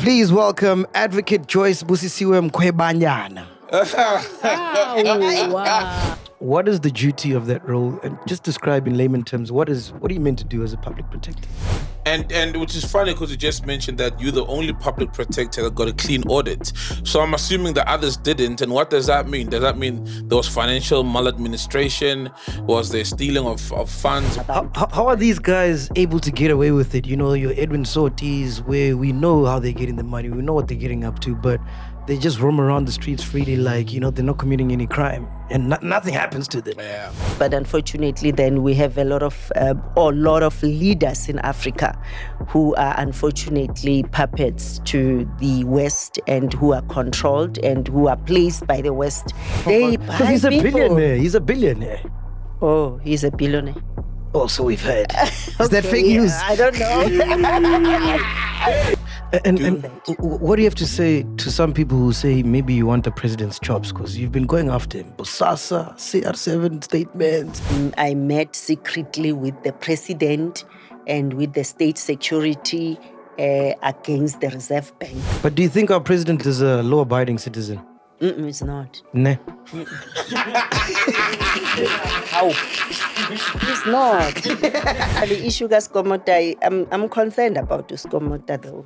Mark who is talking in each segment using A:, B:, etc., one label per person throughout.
A: Please welcome Advocate Joyce Busisiwe Mkhwebane.
B: Wow.
A: What is the duty of that role? And just describe in layman terms, what are you meant to do as a public protector?
C: And which is funny because you just mentioned that you're the only public protector that got a clean audit. So I'm assuming the others didn't. And what does that mean? Does that mean there was financial maladministration? Was there stealing of funds?
A: How are these guys able to get away with it? You know, your Edwin Sorties, where we know how they're getting the money, we know what they're getting up to, but they just roam around the streets freely like, you know, they're not committing any crime and nothing happens to them.
C: Yeah.
B: But unfortunately, then we have a lot of leaders in Africa who are unfortunately puppets to the West and who are controlled and who are placed by the West.
A: Because he's a billionaire. He's a billionaire.
B: Oh, he's a billionaire.
A: Also, we've heard. Is that fake news?
B: I don't know.
A: And what do you have to say to some people who say maybe you want the president's chops because you've been going after him? Bosasa, CR7 statements.
B: I met secretly with the president and with the state security against the Reserve Bank.
A: But do you think our president is a law-abiding citizen?
B: It's not.
A: Nah.
B: How? It's not. The issue Skomota, I'm concerned about the Skomota though,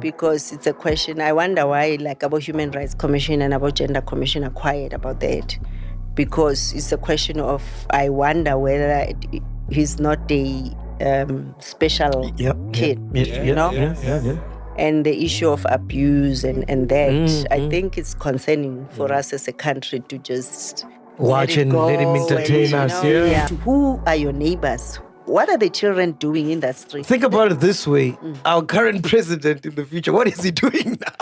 B: because it's a question. I wonder why, like about Human Rights Commission and about Gender Commission, are quiet about that, because it's a question of I wonder whether he's not a special kid, you know.
A: Yeah.
B: And the issue of abuse and that, I think it's concerning for us as a country to just
A: watch and let him entertain us. Yeah.
B: Who are your neighbors? What are the children doing in that street?
A: Think about it this way. Our current president in the future, what is he doing now?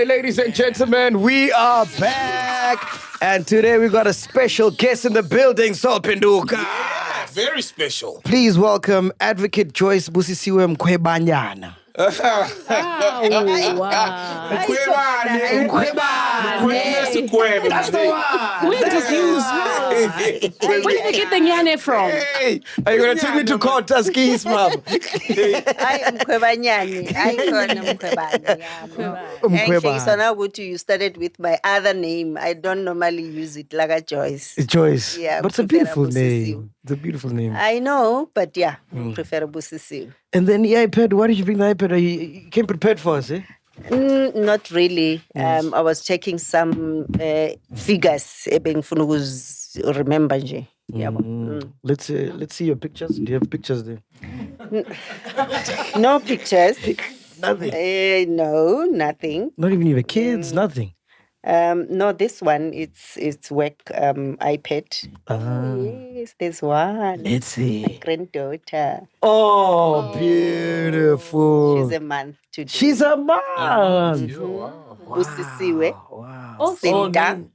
A: Ladies and gentlemen, we are back. And today we got a special guest in the building, Sol Penduka.
C: Yeah, very special.
A: Please welcome Advocate Joyce Busisiwe Mkhwebane.
B: Wow.
C: Mkhwebane.
A: That's the one.
D: Where did you get the nyane from?
A: Hey, are you going to take me to court, Taskis, mom?
B: I am Mkhwebane. I am Mkhwebane.
A: Mkhwebane.
B: So now you started with my other name. I don't normally use it, like a Joyce.
A: It's Joyce.
B: Yeah,
A: but it's a beautiful name. It's a beautiful name.
B: I know, but yeah, prefer Busisiwe.
A: And then the iPad, why did you bring the iPad? You came prepared for us, eh?
B: Not really. I was checking some figures. Remember, yeah.
A: Let's see your pictures. Do you have pictures there?
B: No pictures.
A: Nothing.
B: No, nothing.
A: Not even your kids. Nothing.
B: No, this one it's work iPad. Yes, there's one.
A: Let's see.
B: My granddaughter.
A: Oh, beautiful.
B: She's a month today.
A: She's a mom.
C: Wow.
B: Busisiwe.
A: Wow.
B: Sinta.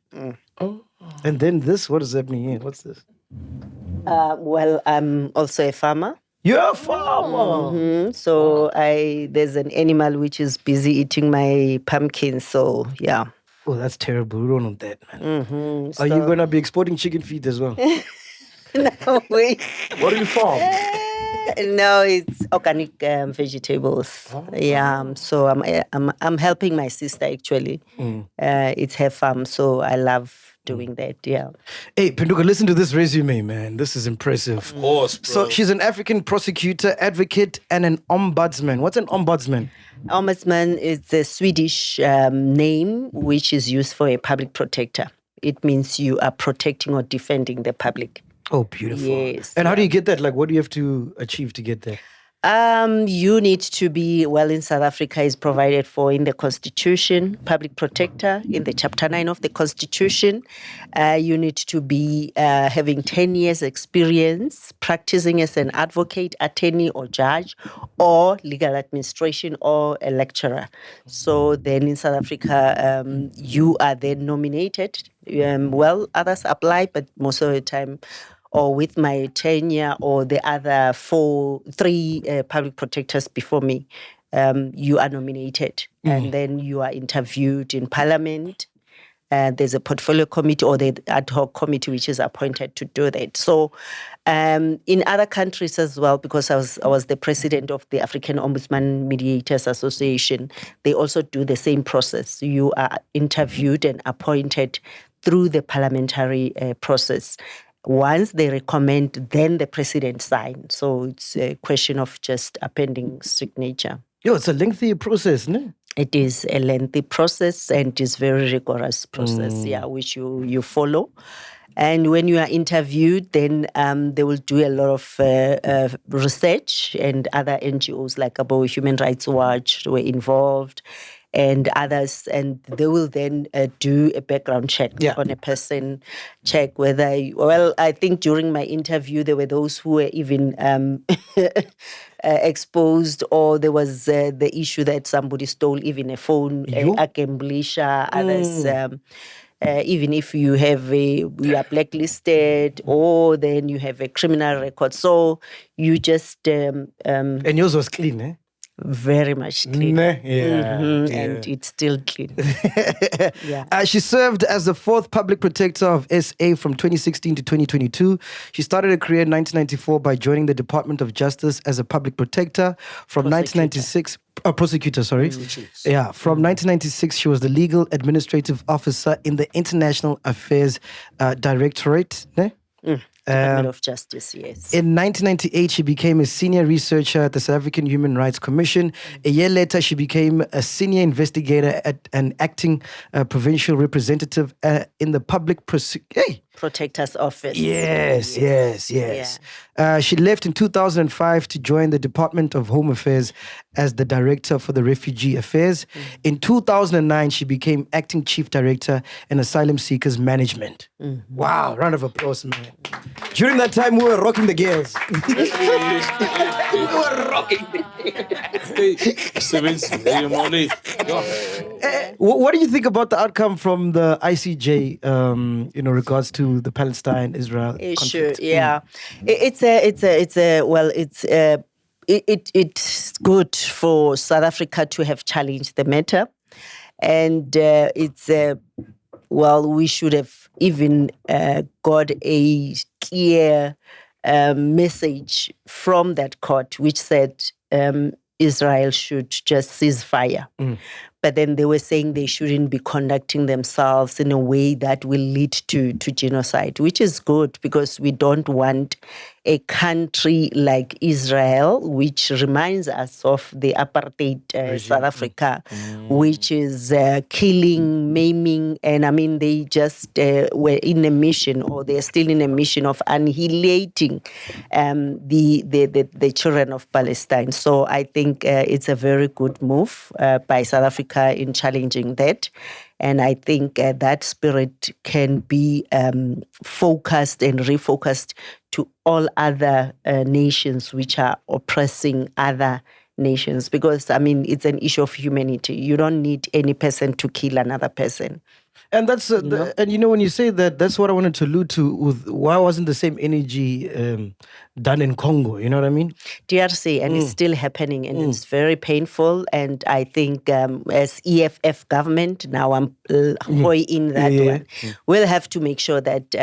A: And then this, what does that mean here? What's this?
B: Well, I'm also a farmer.
A: You're a farmer.
B: So there's an animal which is busy eating my pumpkin. So yeah.
A: Oh, that's terrible. We don't want that, man. Are you going to be exporting chicken feet as well?
B: No, wait.
C: What do you farm?
B: No, it's organic vegetables. Yeah, so I'm helping my sister actually. It's her farm, so I love doing that. Yeah.
A: Hey, Penduka, listen to this resume, man. This is impressive.
C: Of course, bro.
A: So she's an African prosecutor, advocate, and an ombudsman. What's an ombudsman?
B: Ombudsman is a Swedish name which is used for a public protector. It means you are protecting or defending the public.
A: Oh, beautiful.
B: Yes.
A: And how do you get that? Like, what do you have to achieve to get there?
B: You need to be, well, in South Africa is provided for in the Constitution, public protector, in the Chapter 9 of the Constitution. You need to be having 10 years experience, practicing as an advocate, attorney or judge, or legal administration or a lecturer. So then in South Africa, you are then nominated Well, others apply, but most of the time, or with my tenure or the other three public protectors before me, you are nominated and then you are interviewed in Parliament. There's a portfolio committee or the ad hoc committee which is appointed to do that. So in other countries as well, because I was the president of the African Ombudsman Mediators Association, they also do the same process. You are interviewed and appointed through the parliamentary process. Once they recommend, then the president signs. So it's a question of just appending signature.
A: It's a lengthy process, no?
B: It is a lengthy process and it is very rigorous process, which you follow. And when you are interviewed, then they will do a lot of research, and other NGOs like Human Rights Watch were involved and others, and they will then do a background check on a person, check whether, I think during my interview, there were those who were even exposed, or there was the issue that somebody stole even a phone, a gamblisha, others. Even if you are blacklisted, or then you have a criminal record. So you just...
A: and yours was clean, eh?
B: Very much clean. And it's still clean.
A: She served as the fourth public protector of SA from 2016 to 2022. She started her career in 1994 by joining the Department of Justice as a public protector. From 1996... prosecutor, sorry. From 1996, she was the legal administrative officer in the International Affairs Directorate.
B: Department of Justice, yes.
A: In 1998, she became a senior researcher at the South African Human Rights Commission. A year later, she became a senior investigator at an acting provincial representative in the public
B: Protector's Office.
A: Yes. She left in 2005 to join the Department of Home Affairs as the Director for the Refugee Affairs. In 2009, she became Acting Chief Director in Asylum Seekers Management. Wow, round of applause, man. During that time, we were rocking the gears.
B: We were rocking the
A: What do you think about the outcome from the ICJ, in regards to the Palestine-Israel conflict?
B: It's good for South Africa to have challenged the matter, and we should have even got a clear message from that court, which said Israel should just cease fire. But then they were saying they shouldn't be conducting themselves in a way that will lead to genocide, which is good because we don't want a country like Israel, which reminds us of the apartheid South Africa, which is killing, maiming, and they just were in a mission, or they're still in a mission of annihilating the children of Palestine. So I think it's a very good move by South Africa in challenging that. And I think that spirit can be focused and refocused to all other nations which are oppressing other nations. Because, it's an issue of humanity. You don't need any person to kill another person.
A: And that's when you say that, that's what I wanted to allude to with why wasn't the same energy done in Congo? You know what I mean?
B: DRC, and it's still happening, and it's very painful. And I think as EFF government, now I'm in that one, we'll have to make sure that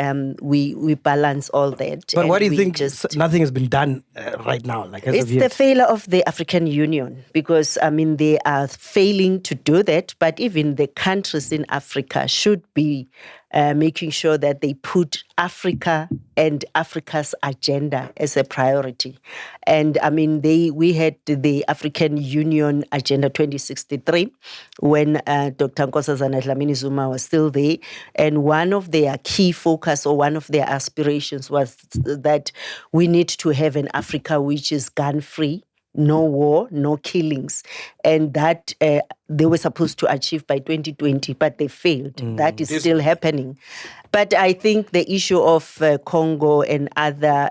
B: we balance all that.
A: But why do you think nothing has been done right now?
B: It's the failure of the African Union, because they are failing to do that. But even the countries in Africa should be making sure that they put Africa and Africa's agenda as a priority. And we had the African Union Agenda 2063 when Dr. Nkosazana Dlamini Zuma was still there. And one of their key focus, or one of their aspirations, was that we need to have an Africa which is gun-free, no war, no killings. And that they were supposed to achieve by 2020, but they failed. That is still happening. But I think the issue of Congo and other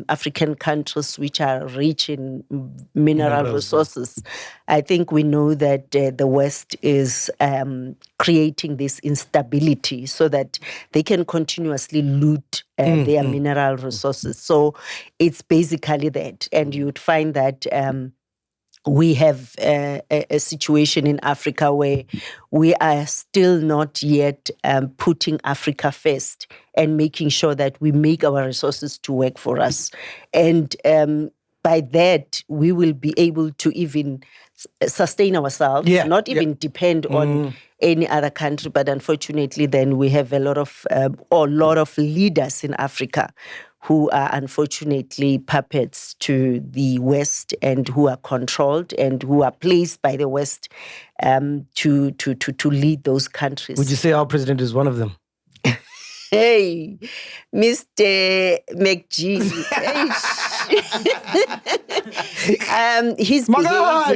B: African countries which are rich in mineral resources, I think we know that the West is creating this instability so that they can continuously loot their mineral resources. So it's basically that. And you'd find that we have a situation in Africa where we are still not yet putting Africa first and making sure that we make our resources to work for us. And by that, we will be able to even sustain ourselves, not even depend on any other country. But unfortunately, then we have a lot of leaders in Africa who are unfortunately puppets to the West and who are controlled and who are placed by the West to lead those countries.
A: Would you say our president is one of them?
B: Hey, Mr. MacG. His behavior.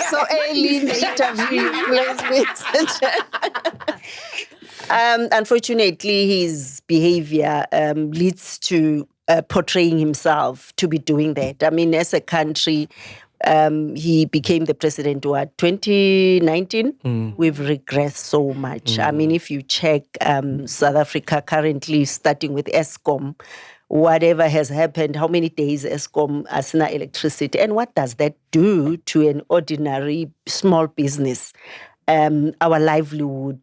B: So early in the interview, unfortunately, his behavior leads to portraying himself to be doing that. I mean, as a country, he became the president, 2019? We've regressed so much. I mean, if you check South Africa currently, starting with Eskom, whatever has happened, how many days Eskom has no electricity, and what does that do to an ordinary small business? Our livelihood,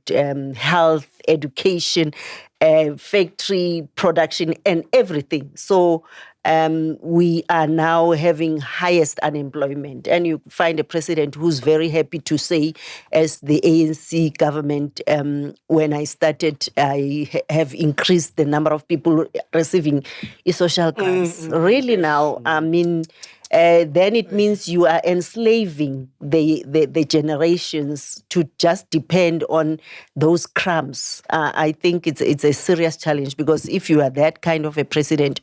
B: health, education, factory production, and everything. So we are now having highest unemployment. And you find a president who's very happy to say, as the ANC government, when I started, I have increased the number of people receiving social grants. Really now, I mean, then it means you are enslaving the generations to just depend on those crumbs. I think it's a serious challenge, because if you are that kind of a president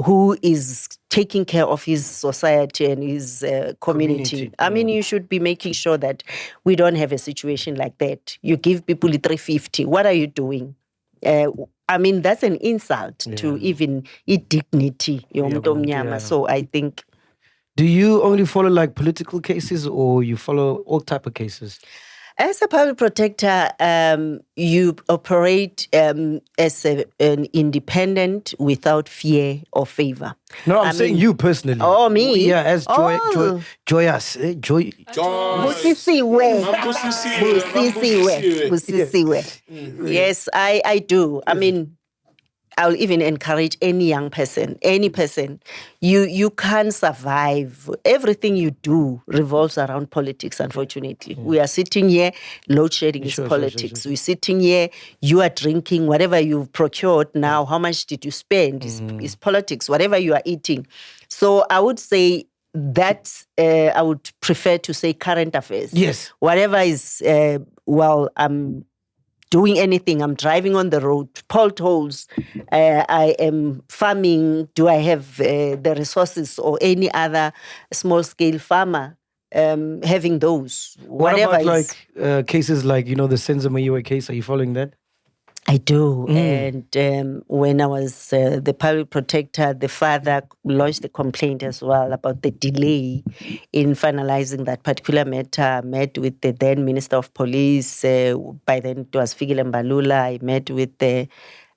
B: who is taking care of his society and his community, I mean, you should be making sure that we don't have a situation like that. You give people 350. What are you doing? I mean, that's an insult to even dignity. So I think.
A: Do you only follow like political cases, or you follow all type of cases?
B: As a public protector, you operate as an independent without fear or favor.
A: No, I'm saying you personally.
B: Oh, me?
A: Yeah, as Joyous.
B: Busisiwe. Yes, I do. I mean, I'll even encourage any young person, any person. You can't survive. Everything you do revolves around politics, unfortunately. We are sitting here, load shedding is politics. We're sitting here, you are drinking, whatever you've procured now, how much did you spend is politics, whatever you are eating. So I would say that I would prefer to say current affairs.
A: Yes.
B: Whatever is, I'm doing anything, I'm driving on the road, potholes, I am farming, do I have the resources, or any other small-scale farmer having those?
A: What about like cases like, the Senzo Mayiwa case? Are you following that?
B: I do. And when I was the public protector, the father lodged a complaint as well about the delay in finalizing that particular matter. I met with the then Minister of Police. By then it was Fikile Mbalula. I met with the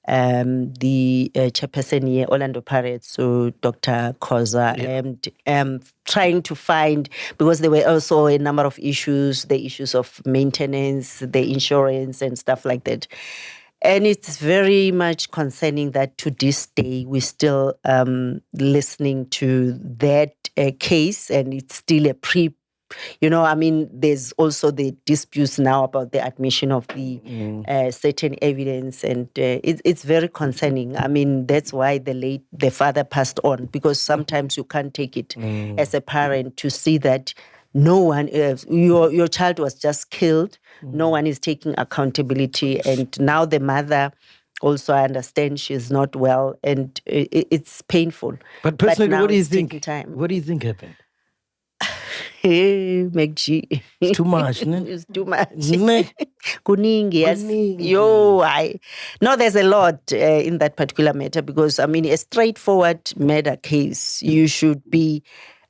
B: chairperson here, Orlando Pirates, so Dr. Khoza, and trying to find, because there were also a number of issues, the issues of maintenance, the insurance and stuff like that. And it's very much concerning that to this day, we're still listening to that case, and it's still a there's also the disputes now about the admission of the certain evidence, and it's very concerning. I mean, that's why the father passed on, because sometimes you can't take it as a parent to see that no one, your child was just killed. No one is taking accountability. And now the mother Also, I understand she's not well, and it's painful.
A: But personally,
B: now
A: what do you
B: it's taking
A: think?
B: time.
A: What do you think happened?
B: Hey, MacG.
A: It's too much, ne?
B: It's too much.
A: Ne?
B: Kuningi, yes.
A: Kuningi.
B: No, there's a lot in that particular matter because, I mean, a straightforward murder case, you should be,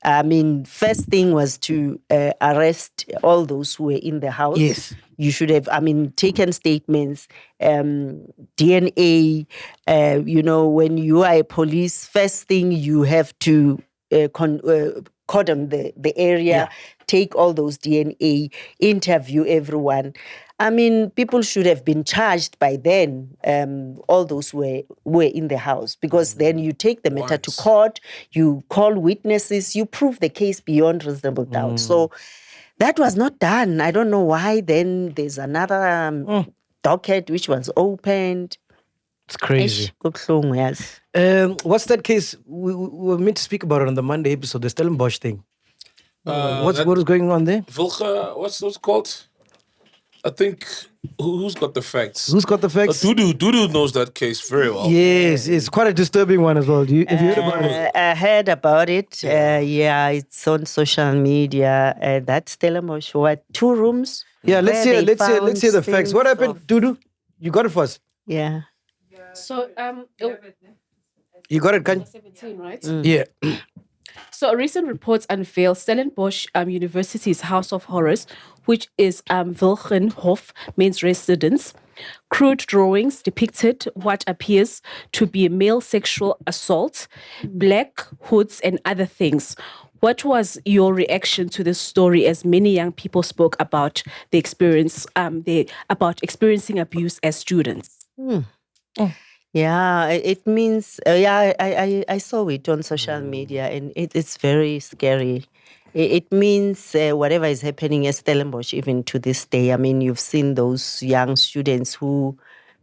B: I mean, first thing was to arrest all those who were in the house.
A: Yes.
B: You should have, I mean, taken statements, DNA. When you are a police, first thing you have to cordon the area, take all those DNA, interview everyone. I mean, people should have been charged by then, all those who were in the house, because then you take the matter to court, you call witnesses, you prove the case beyond reasonable doubt. So that was not done. I don't know why. Then there's another docket which was opened.
A: It's crazy.
B: Yes.
A: What's that case? We were meant to speak about it on the Monday episode, the Stellenbosch thing. What is going on there?
C: Vilka, what's it called? I think, who's got the facts?
A: Who's got the facts?
C: Dudu knows that case very well.
A: Yes, it's quite a disturbing one as well. Have you heard about it?
B: I heard about it. It's on social media. That Stellenbosch, what, 2 rooms?
A: Yeah, let's hear the facts. What happened, Dudu? You got it first.
B: Yeah.
D: So
A: You got it, Kanye?
D: 17, right?
A: Yeah.
D: So recent reports unveil Stellenbosch University's House of Horrors, which is Wilgenhof men's residence. Crude drawings depicted what appears to be male sexual assault, black hoods, and other things. What was your reaction to this story, as many young people spoke about the experience, about experiencing abuse as students?
B: Yeah, it means, I saw it on social media, and it's very scary. It means whatever is happening at Stellenbosch, even to this day. I mean, you've seen those young students who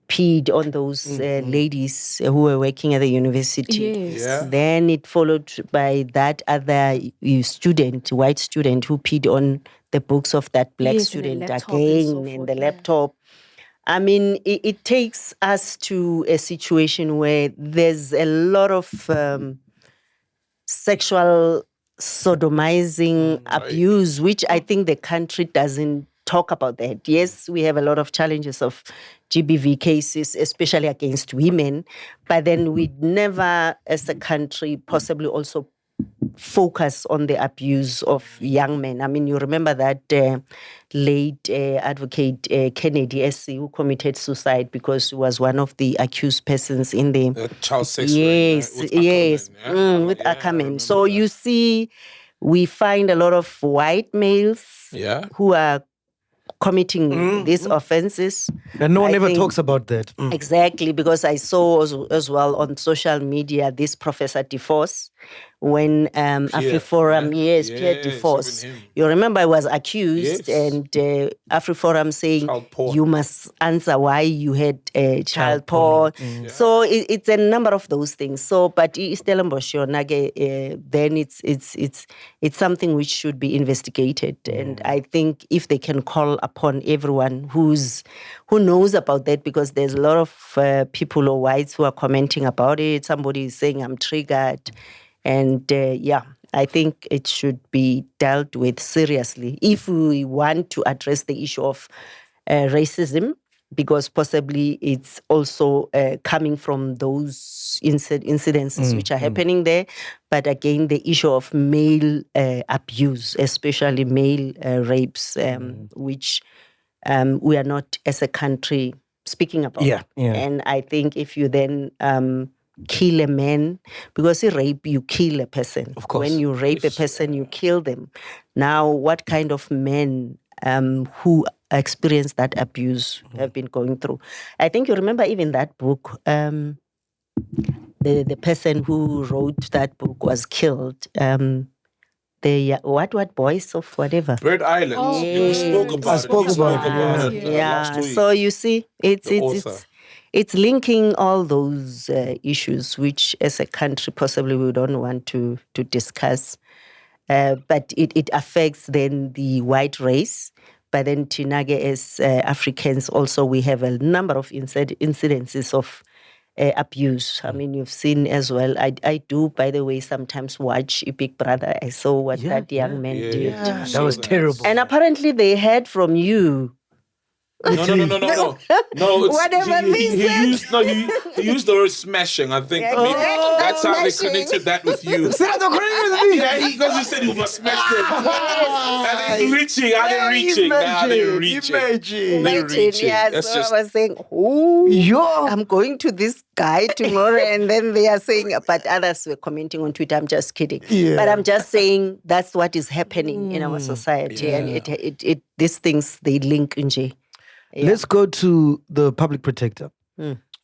B: peed on those ladies who were working at the university.
D: Yes.
C: Yeah.
B: Then it followed by that other student, white student, who peed on the books of that black
D: Yes, and the
B: student
D: laptop and
B: again,
D: so
B: in
D: forth,
B: the
D: yeah.
B: laptop. I mean, it takes us to a situation where there's a lot of sexual sodomizing abuse, which I think the country doesn't talk about that. Yes, we have a lot of challenges of GBV cases, especially against women, but then we never, as a country, possibly also focus on the abuse of young men. I mean, you remember that late advocate Kennedy SC, who committed suicide because he was one of the accused persons in the
C: child sex
B: yes,
C: ring,
B: yes, with
C: I
B: Ackerman.
C: remember
B: So
C: that.
B: you see, we find a lot of white males who are committing these offenses.
A: And no one
B: I
A: ever
B: think-
A: talks about that.
B: Exactly, because I saw as well on social media this Professor DeForce when AfriForum, Pierre
C: Yes,
B: DeForce.
C: even him.
B: You remember I was accused,
C: Yes.
B: and AfriForum saying
C: Child porn.
B: you must answer why you had child
A: porn.
B: porn. So it's a number of those things. So, but Stellenbosch, then it's something which should be investigated, and I think if they can call upon everyone who knows about that, because there's a lot of people or whites who are commenting about it. Somebody is saying I'm triggered. And I think it should be dealt with seriously if we want to address the issue of racism, because possibly it's also coming from those incidences which are happening there. But again, the issue of male abuse, especially male rapes, which we are not as a country speaking about.
A: Yeah.
B: And I think if you then kill a man, because in rape you kill a person.
A: Of course.
B: When you rape a person, you kill them. Now, what kind of men who experience that abuse have been going through? I think you remember even that book. The person who wrote that book was killed. The what boys of whatever.
C: Bird Island.
D: Oh,
C: We spoke about it.
A: spoke
C: We
A: about it,
C: last week.
B: So you see,
C: The author.
B: it's linking all those issues, which as a country possibly we don't want to discuss. But it affects then the white race, But then Tinage, as Africans, also we have a number of incidences of abuse. I mean, you've seen as well. I do, by the way, sometimes watch Big Brother. I saw what that young man did.
A: Yeah, that was terrible.
B: And apparently they heard from you.
C: No.
B: Whatever
C: he used he used the word smashing. I think maybe that's how they
B: Smashing.
C: connected that with you. Yeah, because he said you must smash them. And then reaching, are they reaching? Now they're reaching. They're reaching.
B: Yeah,
C: That's
B: so
C: just
B: I was saying, I'm going to this guy tomorrow, and then they are saying, but others were commenting on Twitter. I'm just kidding.
A: Yeah.
B: But I'm just saying that's what is happening in our society, and it these things they link Nje. Yeah.
A: Let's go to the public protector.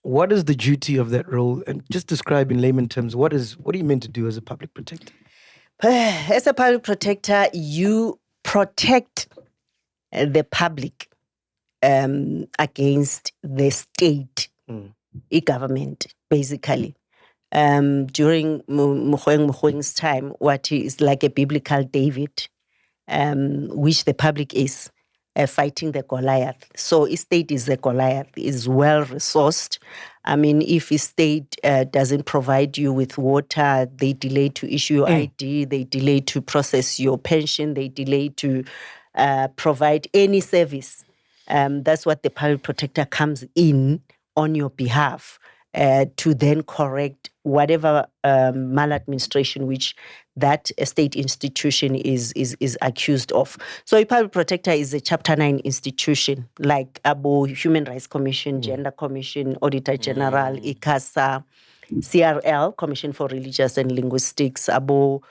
A: What is the duty of that role? And just describe in layman terms, what are you meant to do as a public protector?
B: As a public protector, you protect the public against the state, government, basically. During Mkhweb's time, what is like a biblical David, which the public is. Fighting the Goliath. So state is a Goliath, is well-resourced. I mean, if a state doesn't provide you with water, they delay to issue your ID, they delay to process your pension, they delay to provide any service. That's what the public protector comes in on your behalf to then correct whatever maladministration which that state institution is accused of. So a public protector is a Chapter 9 institution, like Abo Human Rights Commission, Gender Commission, Auditor General, ICASA, CRL, Commission for Religious and Linguistics, Abo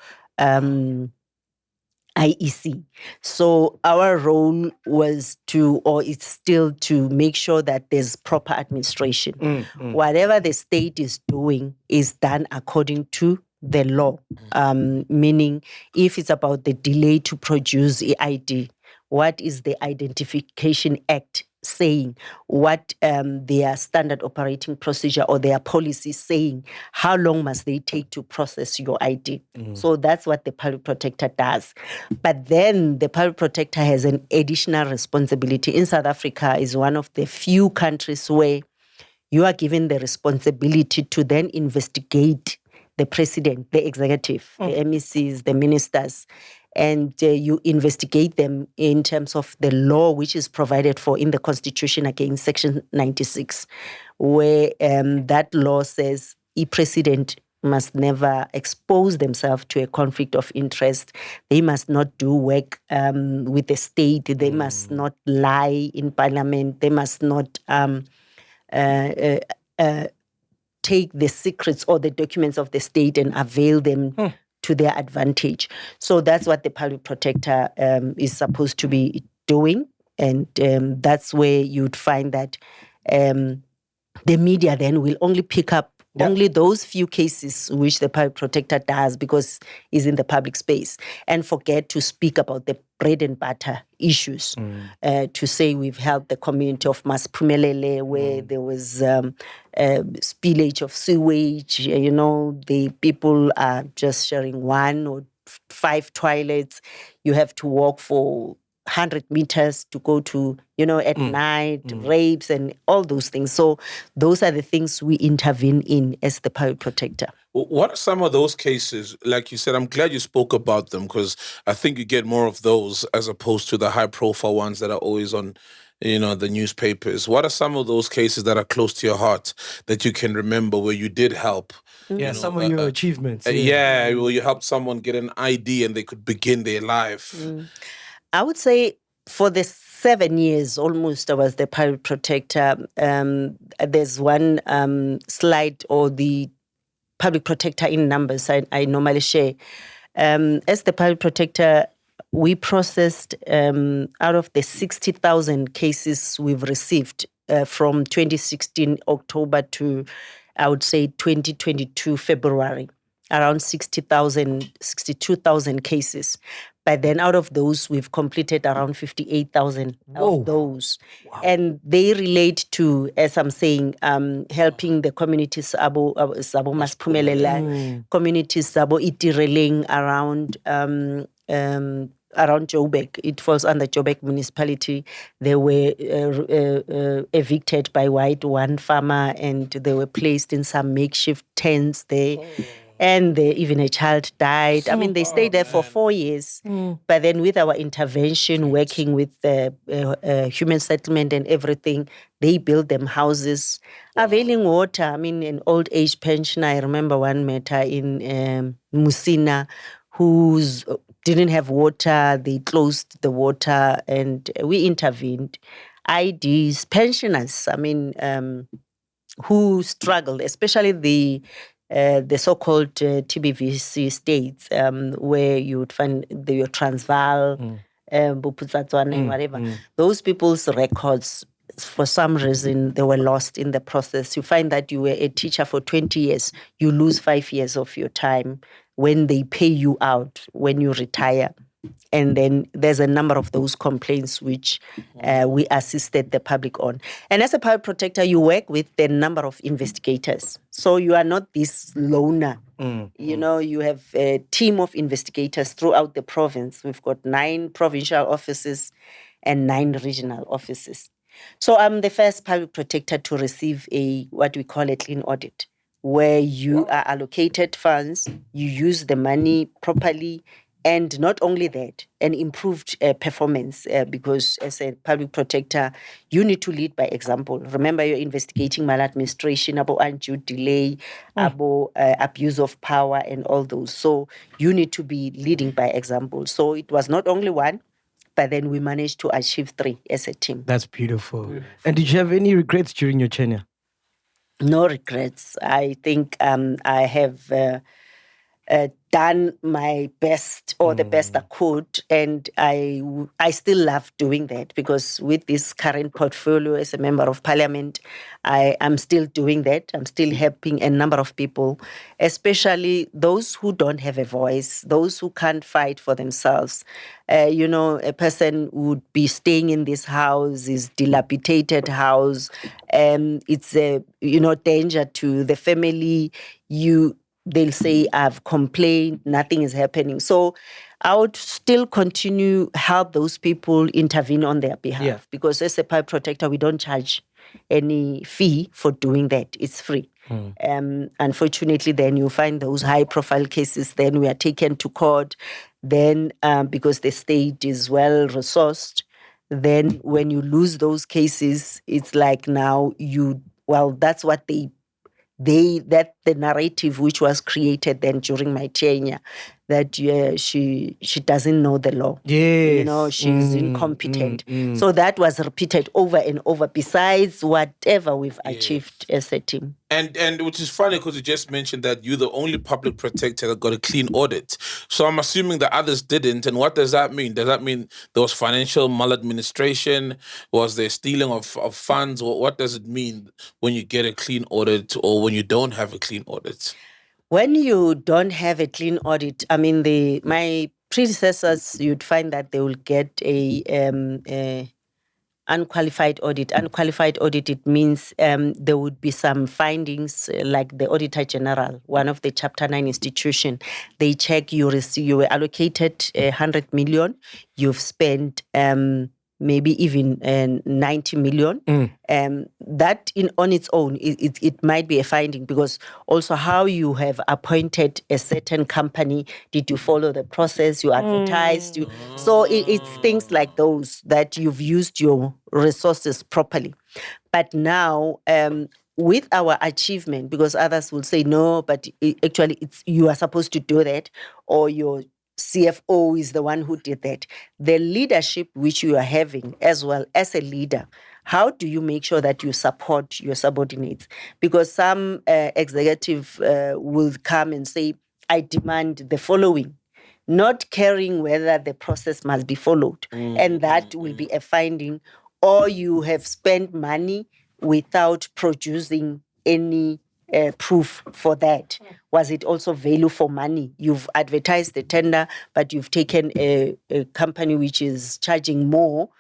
B: IEC. So our role was it's still to make sure that there's proper administration. Whatever the state is doing is done according to the law, meaning if it's about the delay to produce ID, what is the Identification Act saying? What their standard operating procedure or their policy saying? How long must they take to process your ID? So that's what the public protector does. But then the public protector has an additional responsibility. In South Africa is one of the few countries where you are given the responsibility to then investigate the president, the executive, the MECs, the ministers, and you investigate them in terms of the law which is provided for in the Constitution, again, Section 96, where that law says a president must never expose themselves to a conflict of interest. They must not do work with the state. They must not lie in parliament. They must not take the secrets or the documents of the state and avail them to their advantage. So that's what the public protector is supposed to be doing. And that's where you'd find that the media then will only pick up only those few cases which the public protector does because it's in the public space, and forget to speak about the bread and butter issues. To say we've helped the community of Masphumelele where there was spillage of sewage. You know, the people are just sharing 1 or 5 toilets. You have to walk for 100 meters to go to, at night, rapes and all those things. So those are the things we intervene in as the public protector.
C: What are some of those cases? Like you said, I'm glad you spoke about them because I think you get more of those as opposed to the high-profile ones that are always on, the newspapers. What are some of those cases that are close to your heart that you can remember where you did help?
A: Some of your achievements.
C: Where you helped someone get an ID and they could begin their life.
B: I would say for the 7 years almost I was the public protector. There's one slide or the public protector in numbers I normally share. As the public protector, we processed out of the 60,000 cases we've received from 2016 October to, I would say, 2022 February, around 62,000 cases. But then out of those, we've completed around 58,000 of those. Wow. And they relate to, as I'm saying, helping the communities, Sabo Masphumelele, communities, Sabo Itireleng around around Joburg. It falls under Joburg municipality. They were evicted by one farmer, and they were placed in some makeshift tents there. And even a child died. I mean, they stayed there for 4 years. But then with our intervention, working with the human settlement and everything, they built them houses, availing water. I mean, an old age pensioner, I remember one matter in Musina, who didn't have water. They closed the water and we intervened. IDs, pensioners, I mean, who struggled, especially the so-called TBVC states, where you would find your Transvaal, Bophuthatswana, whatever. Those people's records, for some reason, they were lost in the process. You find that you were a teacher for 20 years, you lose 5 years of your time when they pay you out, when you retire. And then there's a number of those complaints which we assisted the public on. And as a public protector, you work with a number of investigators. So you are not this loner. You know, you have a team of investigators throughout the province. We've got 9 provincial offices and 9 regional offices. So I'm the first public protector to receive what we call a clean audit, where you are allocated funds, you use the money properly, and not only that, an improved performance, because as a public protector, you need to lead by example. Remember, you're investigating maladministration, about undue delay, about abuse of power, and all those. So you need to be leading by example. So it was not only one, but then we managed to achieve 3 as a team.
A: That's beautiful. And did you have any regrets during your tenure?
B: No regrets. I think I have done my best, or the best I could, and I still love doing that, because with this current portfolio as a member of parliament, I am still doing that. I'm still helping a number of people, especially those who don't have a voice, those who can't fight for themselves. You know, a person would be staying in this house, is dilapidated house, it's a danger to the family. They'll say, I've complained, nothing is happening. So I would still continue help those people, intervene on their behalf, because as a public protector, we don't charge any fee for doing that. It's free. Unfortunately, then you find those high-profile cases, then we are taken to court. Then because the state is well-resourced, then when you lose those cases, it's like now that's what that the narrative which was created then during my tenure, that she doesn't know the law.
A: Yes.
B: You know, she's incompetent. So that was repeated over and over, besides whatever we've achieved as a team.
C: And which is funny, because you just mentioned that you're the only public protector that got a clean audit. So I'm assuming the others didn't. And what does that mean? Does that mean there was financial maladministration? Was there stealing of funds? What does it mean when you get a clean audit, or when you don't have a clean audit?
B: When you don't have a clean audit, I mean, my predecessors, you'd find that they will get a unqualified audit. Unqualified audit, it means there would be some findings, like the Auditor General, one of the Chapter 9 institution. They check you were allocated 100 million, you've spent maybe even 90 million. That on its own, it might be a finding, because also how you have appointed a certain company, did you follow the process, you advertised, so it's things like those, that you've used your resources properly. But now, with our achievement, because others will say, no, but actually you are supposed to do that, or your CFO is the one who did that. The leadership which you are having as well as a leader, how do you make sure that you support your subordinates? Because some executive will come and say, I demand the following, not caring whether the process must be followed. And that will be a finding. Or you have spent money without producing any proof for that. Was it also value for money? You've advertised the tender, but you've taken a company which is charging more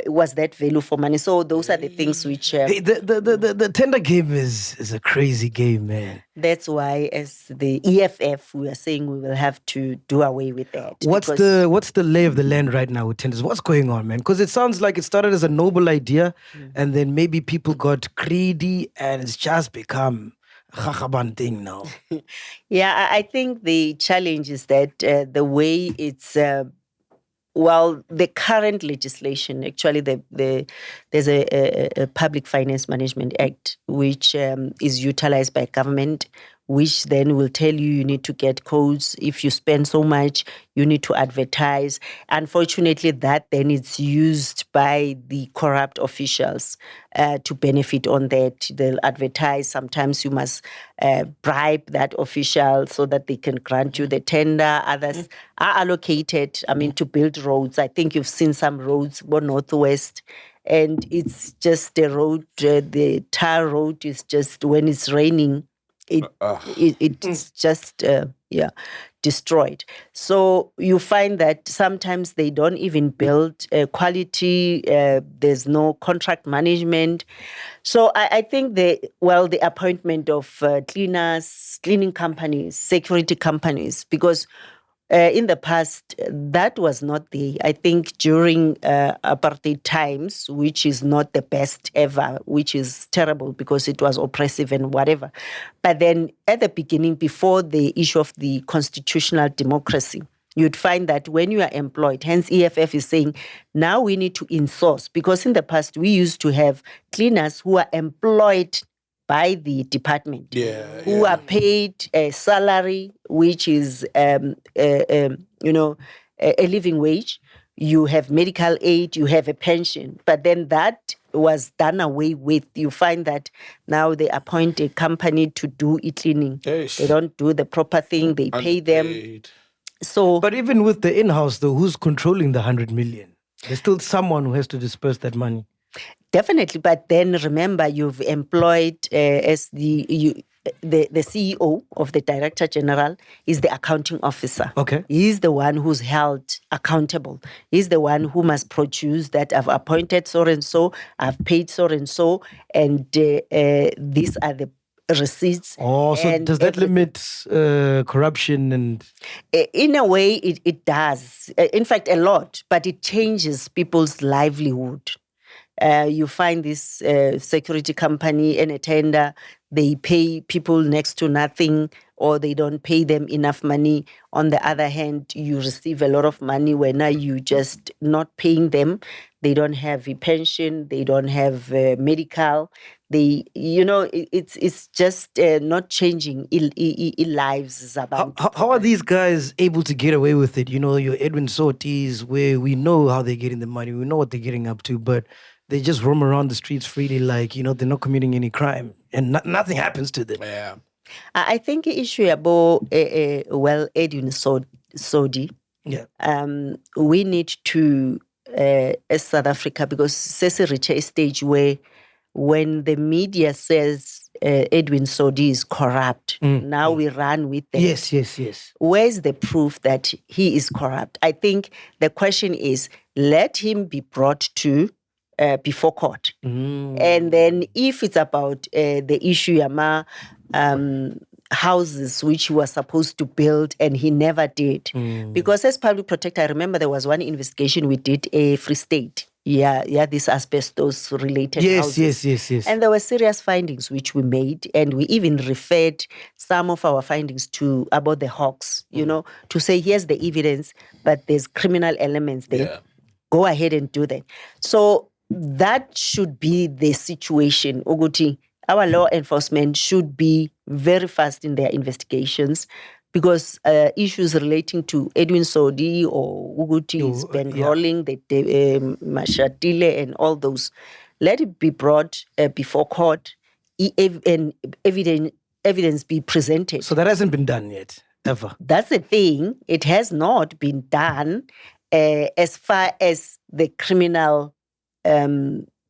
B: was that value for money? So those are the things which...
A: Hey, the tender game is a crazy game, man.
B: That's why, as the EFF, we are saying we will have to do away with that.
A: What's the lay of the land right now with tenders? What's going on, man? Because it sounds like it started as a noble idea, and then maybe people got greedy, and it's just become a Mkhwebane thing now.
B: Yeah, I think the challenge is that the way it's... the current legislation, actually, there's a Public Finance Management Act, which is utilized by government, which then will tell you need to get codes. If you spend so much, you need to advertise. Unfortunately, that then is used by the corrupt officials to benefit on that. They'll advertise. Sometimes you must bribe that official so that they can grant you the tender. Others are allocated, to build roads. I think you've seen some roads, Northwest, and it's just a road. The tar road is just, when it's raining, it's just destroyed. So you find that sometimes they don't even build quality. There's no contract management. So I think the appointment of cleaners, cleaning companies, security companies, because in the past, that was not the... I think during apartheid times, which is not the best ever, which is terrible because it was oppressive and whatever. But then at the beginning, before the issue of the constitutional democracy, you'd find that when you are employed, hence EFF is saying, now we need to insource. Because in the past, we used to have cleaners who are employed by the department, who are paid a salary, which is, a living wage. You have medical aid, you have a pension. But then that was done away with. You find that now they appoint a company to do e-cleaning. They don't do the proper thing. They pay them. So,
A: but even with the in-house, though, who's controlling the 100 million? There's still someone who has to disperse that money.
B: Definitely, but then remember, you've employed as the CEO of the Director General is the accounting officer.
A: Okay.
B: He's the one who's held accountable. He's the one who must produce that I've appointed so and so, I've paid so and so, and these are the receipts.
A: Oh, so does that limit corruption? And
B: in a way, it does. In fact, a lot, but it changes people's livelihood. You find this security company and a tender, they pay people next to nothing, or they don't pay them enough money. On the other hand, you receive a lot of money where now you just not paying them. They don't have a pension, they don't have medical. It's just not changing lives.
A: How are these guys able to get away with it? Your Edwin Sorties, where we know how they're getting the money, we know what they're getting up to, but they just roam around the streets freely, like, they're not committing any crime, and nothing happens to them.
C: Yeah.
B: I think the issue about Edwin Sodi.
A: Yeah.
B: We need to, as South Africa, because there's a reach a stage where when the media says Edwin Sodi is corrupt, now we run with that.
A: Yes.
B: Where's the proof that he is corrupt? I think the question is, let him be brought to before court. And then if it's about the issue houses which he was supposed to build and he never did. Because as public protector, I remember there was one investigation we did, a Free State. Yeah, this asbestos related houses.
A: Yes.
B: And there were serious findings which we made, and we even referred some of our findings about the Hawks, to say here's the evidence, but there's criminal elements there.
C: Yeah.
B: Go ahead and do that. So that should be the situation. Uguti, our law enforcement should be very fast in their investigations, because issues relating to Edwin Sodi or Uguti's bankrolling, the Mashatile and all those, let it be brought before court and evidence be presented.
A: So that hasn't been done yet, ever.
B: That's the thing. It has not been done as far as the criminal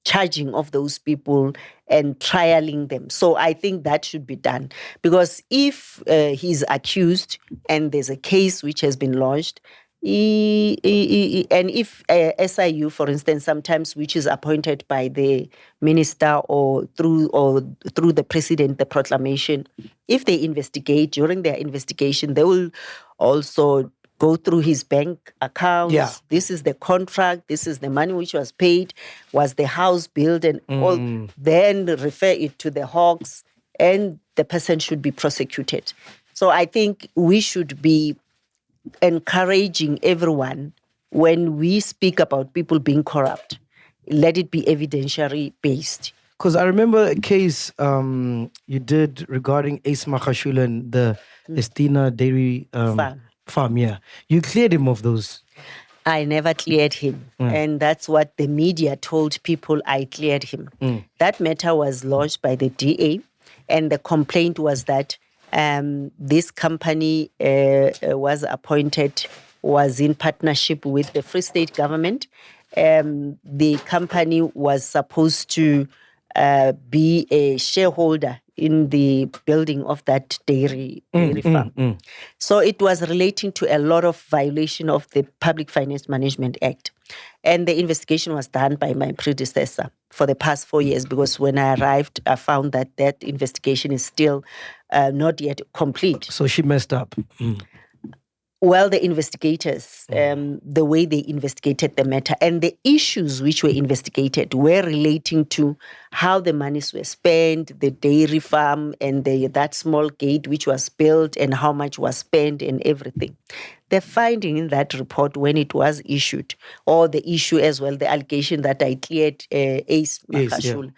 B: charging of those people and trialing them. So I think that should be done. Because if he's accused and there's a case which has been lodged, And if SIU, for instance, sometimes which is appointed by the minister or through the president, the proclamation, if they investigate, during their investigation, they will also go through his bank accounts.
A: Yeah.
B: This is the contract. This is the money which was paid. Was the house built and all? Then refer it to the Hawks, and the person should be prosecuted. So I think we should be encouraging everyone when we speak about people being corrupt, let it be evidentiary based.
A: Because I remember a case you did regarding Ace Makashula and the Estina Dairy farm. Yeah, you cleared him of those.
B: I never cleared him. And that's what the media told people, I cleared him. That matter was lodged by the DA, and the complaint was that this company was in partnership with the Free State government. The company was supposed to be a shareholder in the building of that dairy farm. So it was relating to a lot of violation of the Public Finance Management Act. And the investigation was done by my predecessor for the past 4 years, because when I arrived, I found that investigation is still not yet complete.
A: So she messed up.
B: Well, the investigators, the way they investigated the matter and the issues which were investigated were relating to how the monies were spent, the dairy farm and that small gate which was built and how much was spent and everything. The finding in that report when it was issued, or the issue as well, the allegation that I cleared Ace Makashula,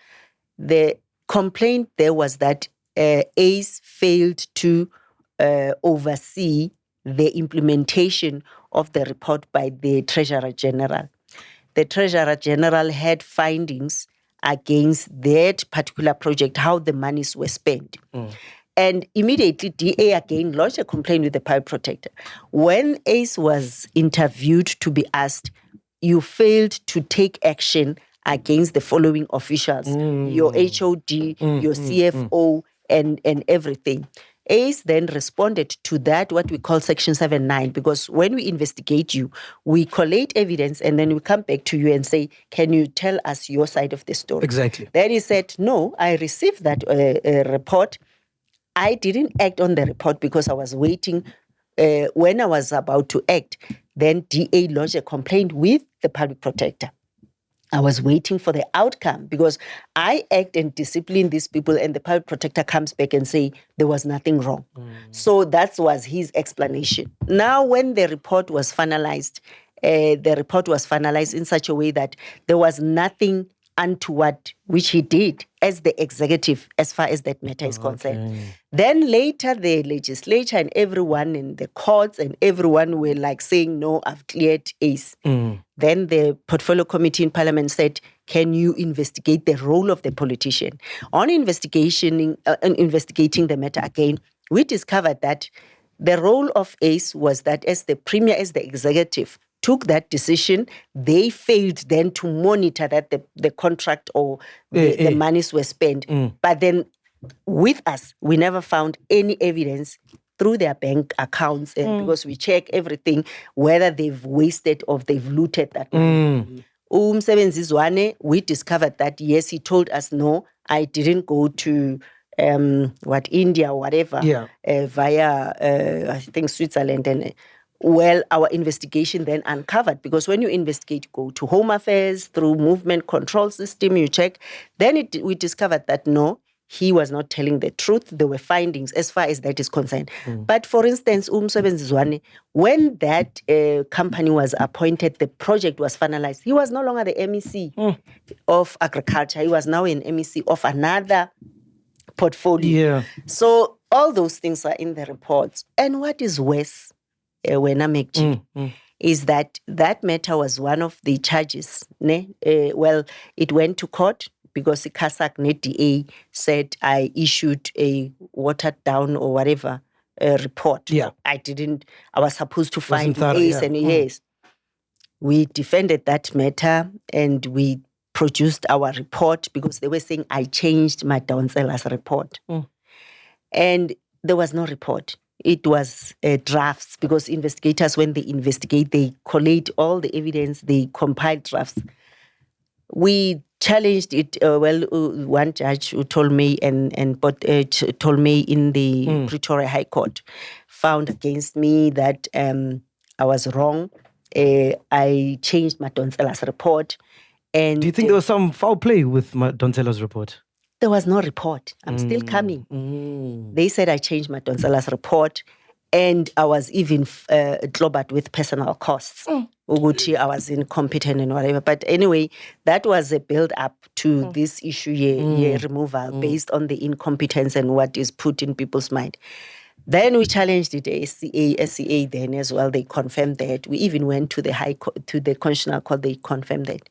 B: the complaint there was that Ace failed to oversee the implementation of the report by the Treasurer General. The Treasurer General had findings against that particular project, how the monies were spent. And immediately, DA again lodged a complaint with the Public Protector. When Ace was interviewed to be asked, you failed to take action against the following officials, your HOD, your CFO, and everything. Ace then responded to that, what we call Section 7(9), because when we investigate you, we collate evidence and then we come back to you and say, can you tell us your side of the story?
A: Exactly.
B: Then he said, no, I received that report. I didn't act on the report because I was waiting. When I was about to act, then DA lodged a complaint with the Public Protector. I was waiting for the outcome because I act and discipline these people, and the Public Protector comes back and say there was nothing wrong. So that was his explanation. Now, when the report was finalized in such a way that there was nothing untoward which he did as the executive as far as that matter is concerned. Then later the legislature and everyone in the courts and everyone were like saying, no, I've cleared Ace. Then the portfolio committee in Parliament said, can you investigate the role of the politician? On investigating the matter again, we discovered that the role of Ace was that as the premier, as the executive, took that decision, they failed then to monitor that the contract or the monies were spent. But then with us, we never found any evidence through their bank accounts, and because we check everything, whether they've wasted or they've looted that money. Busisiwe, we discovered that, yes, he told us, no, I didn't go to India or whatever, via, I think, Switzerland. And well, our investigation then uncovered, because when you investigate, go to Home Affairs, through movement control system, you check, then we discovered that, no, he was not telling the truth. There were findings as far as that is concerned. But for instance, Busisiwe, when that company was appointed, the project was finalized. He was no longer the MEC of Agriculture. He was now an MEC of another portfolio. So all those things are in the reports. And what is worse, when MacG, is that matter was one of the charges. Well, it went to court, because the CASAC DA said I issued a watered down or whatever report. I was supposed to find Ace and yes. We defended that matter and we produced our report, because they were saying I changed my Downsellers report. And there was no report. It was drafts, because investigators, when they investigate, they collate all the evidence, they compile drafts. We challenged it. One judge who told me told me in the Pretoria High Court found against me that I was wrong. I changed Madonsela's report. And
A: Do you think there was some foul play with Madonsela's report?
B: There was no report. I'm still coming. They said I changed Madonsela's report, and I was even clobbered with personal costs. Uguchi, I was incompetent and whatever. But anyway, that was a build-up to this issue removal based on the incompetence and what is put in people's mind. Then we challenged it, SCA then as well. They confirmed that. We even went to the High Court, to the Constitutional Court. They confirmed that.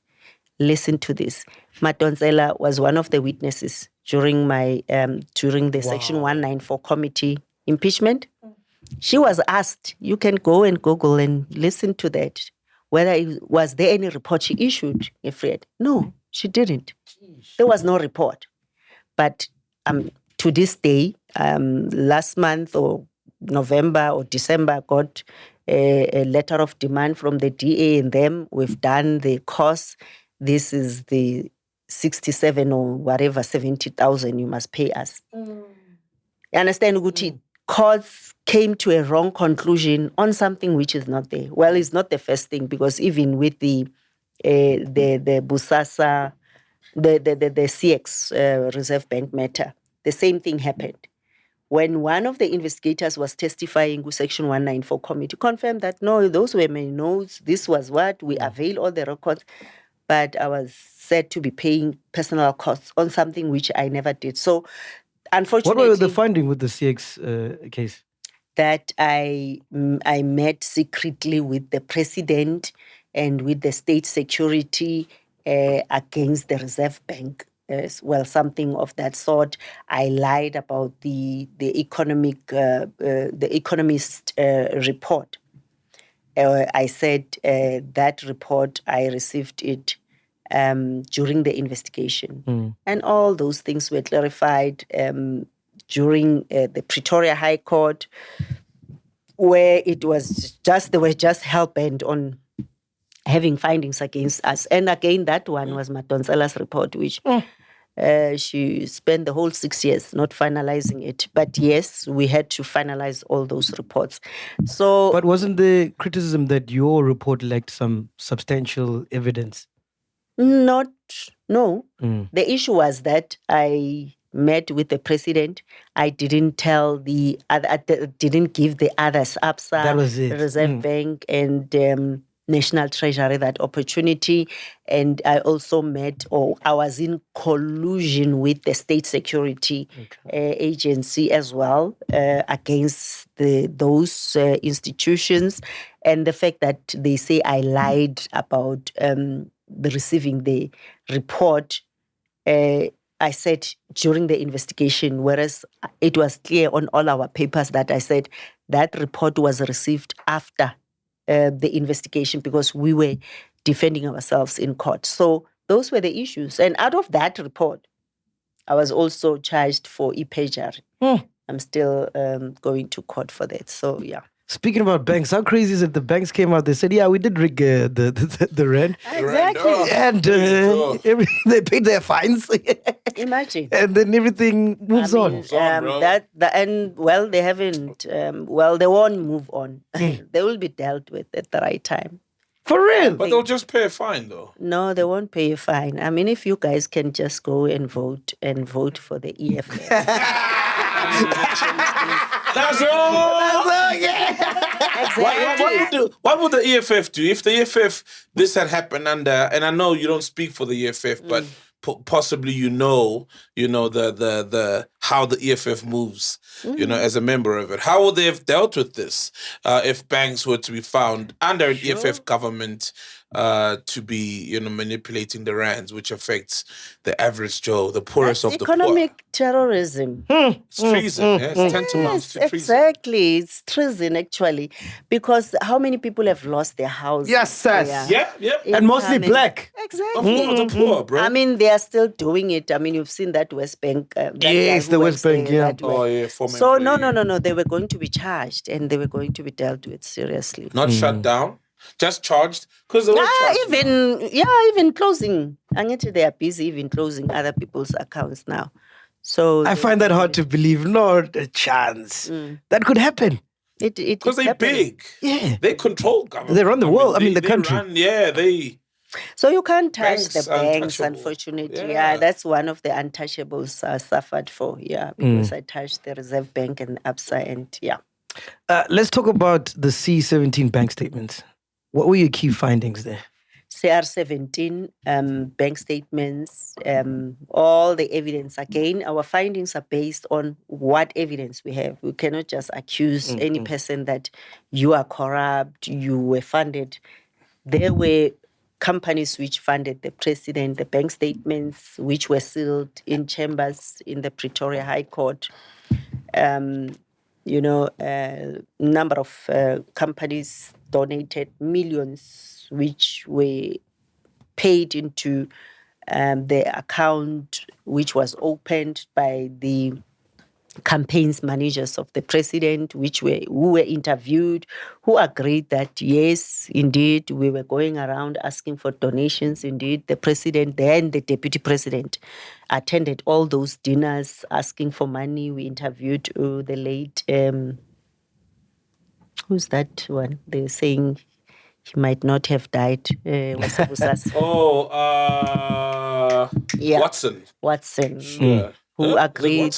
B: Listen to this. Madonsela was one of the witnesses during the Section 194 committee impeachment. She was asked, you can go and Google and listen to that, was there any report she issued, Fred? No, she didn't. There was no report. But to this day, last month or November or December, got a letter of demand from the DA and them. We've done the course. This is the 67 or whatever, 70,000 you must pay us. You understand, Uguchi? Courts came to a wrong conclusion on something which is not there. Well, it's not the first thing, because even with the Busasa, the CX Reserve Bank matter, the same thing happened. When one of the investigators was testifying with Section 194 committee, confirmed that, no, those were my notes, this was what, we avail all the records. But I was said to be paying personal costs on something which I never did. So, unfortunately...
A: What were the findings with the CX case?
B: That I met secretly with the president and with the state security against the Reserve Bank. Well, something of that sort. I lied about the economist report. I said that report, I received it during the investigation. And all those things were clarified during the Pretoria High Court, where it was just, they were just hell-bent on having findings against us. And again, that one was Madonsela's report, which she spent the whole 6 years not finalizing it. But yes, we had to finalize all those reports. So,
A: but wasn't the criticism that your report lacked some substantial evidence?
B: No. The issue was that I met with the president. I didn't tell didn't give the others, ABSA,
A: that was it.
B: Reserve Bank, and National Treasury that opportunity. And I also I was in collusion with the state security agency as well against those institutions. And the fact that they say I lied about receiving the report, I said during the investigation, whereas it was clear on all our papers that I said that report was received after the investigation, because we were defending ourselves in court. So those were the issues. And out of that report, I was also charged for e-perjury. I'm still going to court for that. So, yeah.
A: Speaking about banks, how crazy is it? The banks came out, they said, yeah, we did rig the rent.
B: Exactly.
A: And they paid their fines.
B: Imagine.
A: And then everything moves on.
B: They haven't, they won't move on. They will be dealt with at the right time.
A: For real?
C: But they'll just pay a fine, though.
B: No, they won't pay a fine. I mean, if you guys can just go and vote for the EFF.
C: That's all.
B: Yeah.
C: Exactly. What would the EFF do if the EFF, this had happened under, and I know you don't speak for the EFF, but possibly you know the how the EFF moves, as a member of it. How would they have dealt with this if banks were to be found under an EFF government to be, manipulating the rands, which affects the average Joe, the poorest
B: That's
C: of the poor.
B: economic terrorism.
C: It's treason. It's tantamount to treason.
B: Exactly. It's treason, actually. Because how many people have lost their houses?
A: Yes, yes.
C: Yep.
A: And mostly black.
B: Exactly.
C: Of course, the poor, bro.
B: I mean, they are still doing it. I mean, you've seen that West Bank. That
A: Yes,
B: guy
A: the
B: who
A: West
B: works
A: Bank,
B: there,
A: yeah.
B: that way.
C: Former
B: So,
C: employee.
B: no. They were going to be charged and they were going to be dealt with seriously.
C: Not shut down, just charged. Because they were charged.
B: Even closing. Angithi they are busy even closing other people's accounts now. So
A: I find that hard to believe. Not a chance. That could happen.
C: Because they're big.
A: Yeah.
C: They control government.
A: They run the world. I mean, the
C: they
A: country.
C: Run,
B: So you can't touch
C: Banks
B: the banks,
C: untouchable.
B: unfortunately.
C: Yeah.
B: That's one of the untouchables I suffered for. Yeah, because I touched the Reserve Bank and ABSA and
A: Let's talk about the C17 bank statements. What were your key findings there?
B: CR17 bank statements, all the evidence. Again, our findings are based on what evidence we have. We cannot just accuse any person that you are corrupt, you were funded. There were companies which funded the president, the bank statements which were sealed in chambers in the Pretoria High Court. Number of companies donated millions which were paid into the account which was opened by the campaigns managers of the president, who were interviewed, who agreed that yes, indeed, we were going around asking for donations. Indeed, the president, then the deputy president, attended all those dinners asking for money. We interviewed the late, who's that one? They're saying he might not have died.
C: Watson.
B: Watson. Who agreed?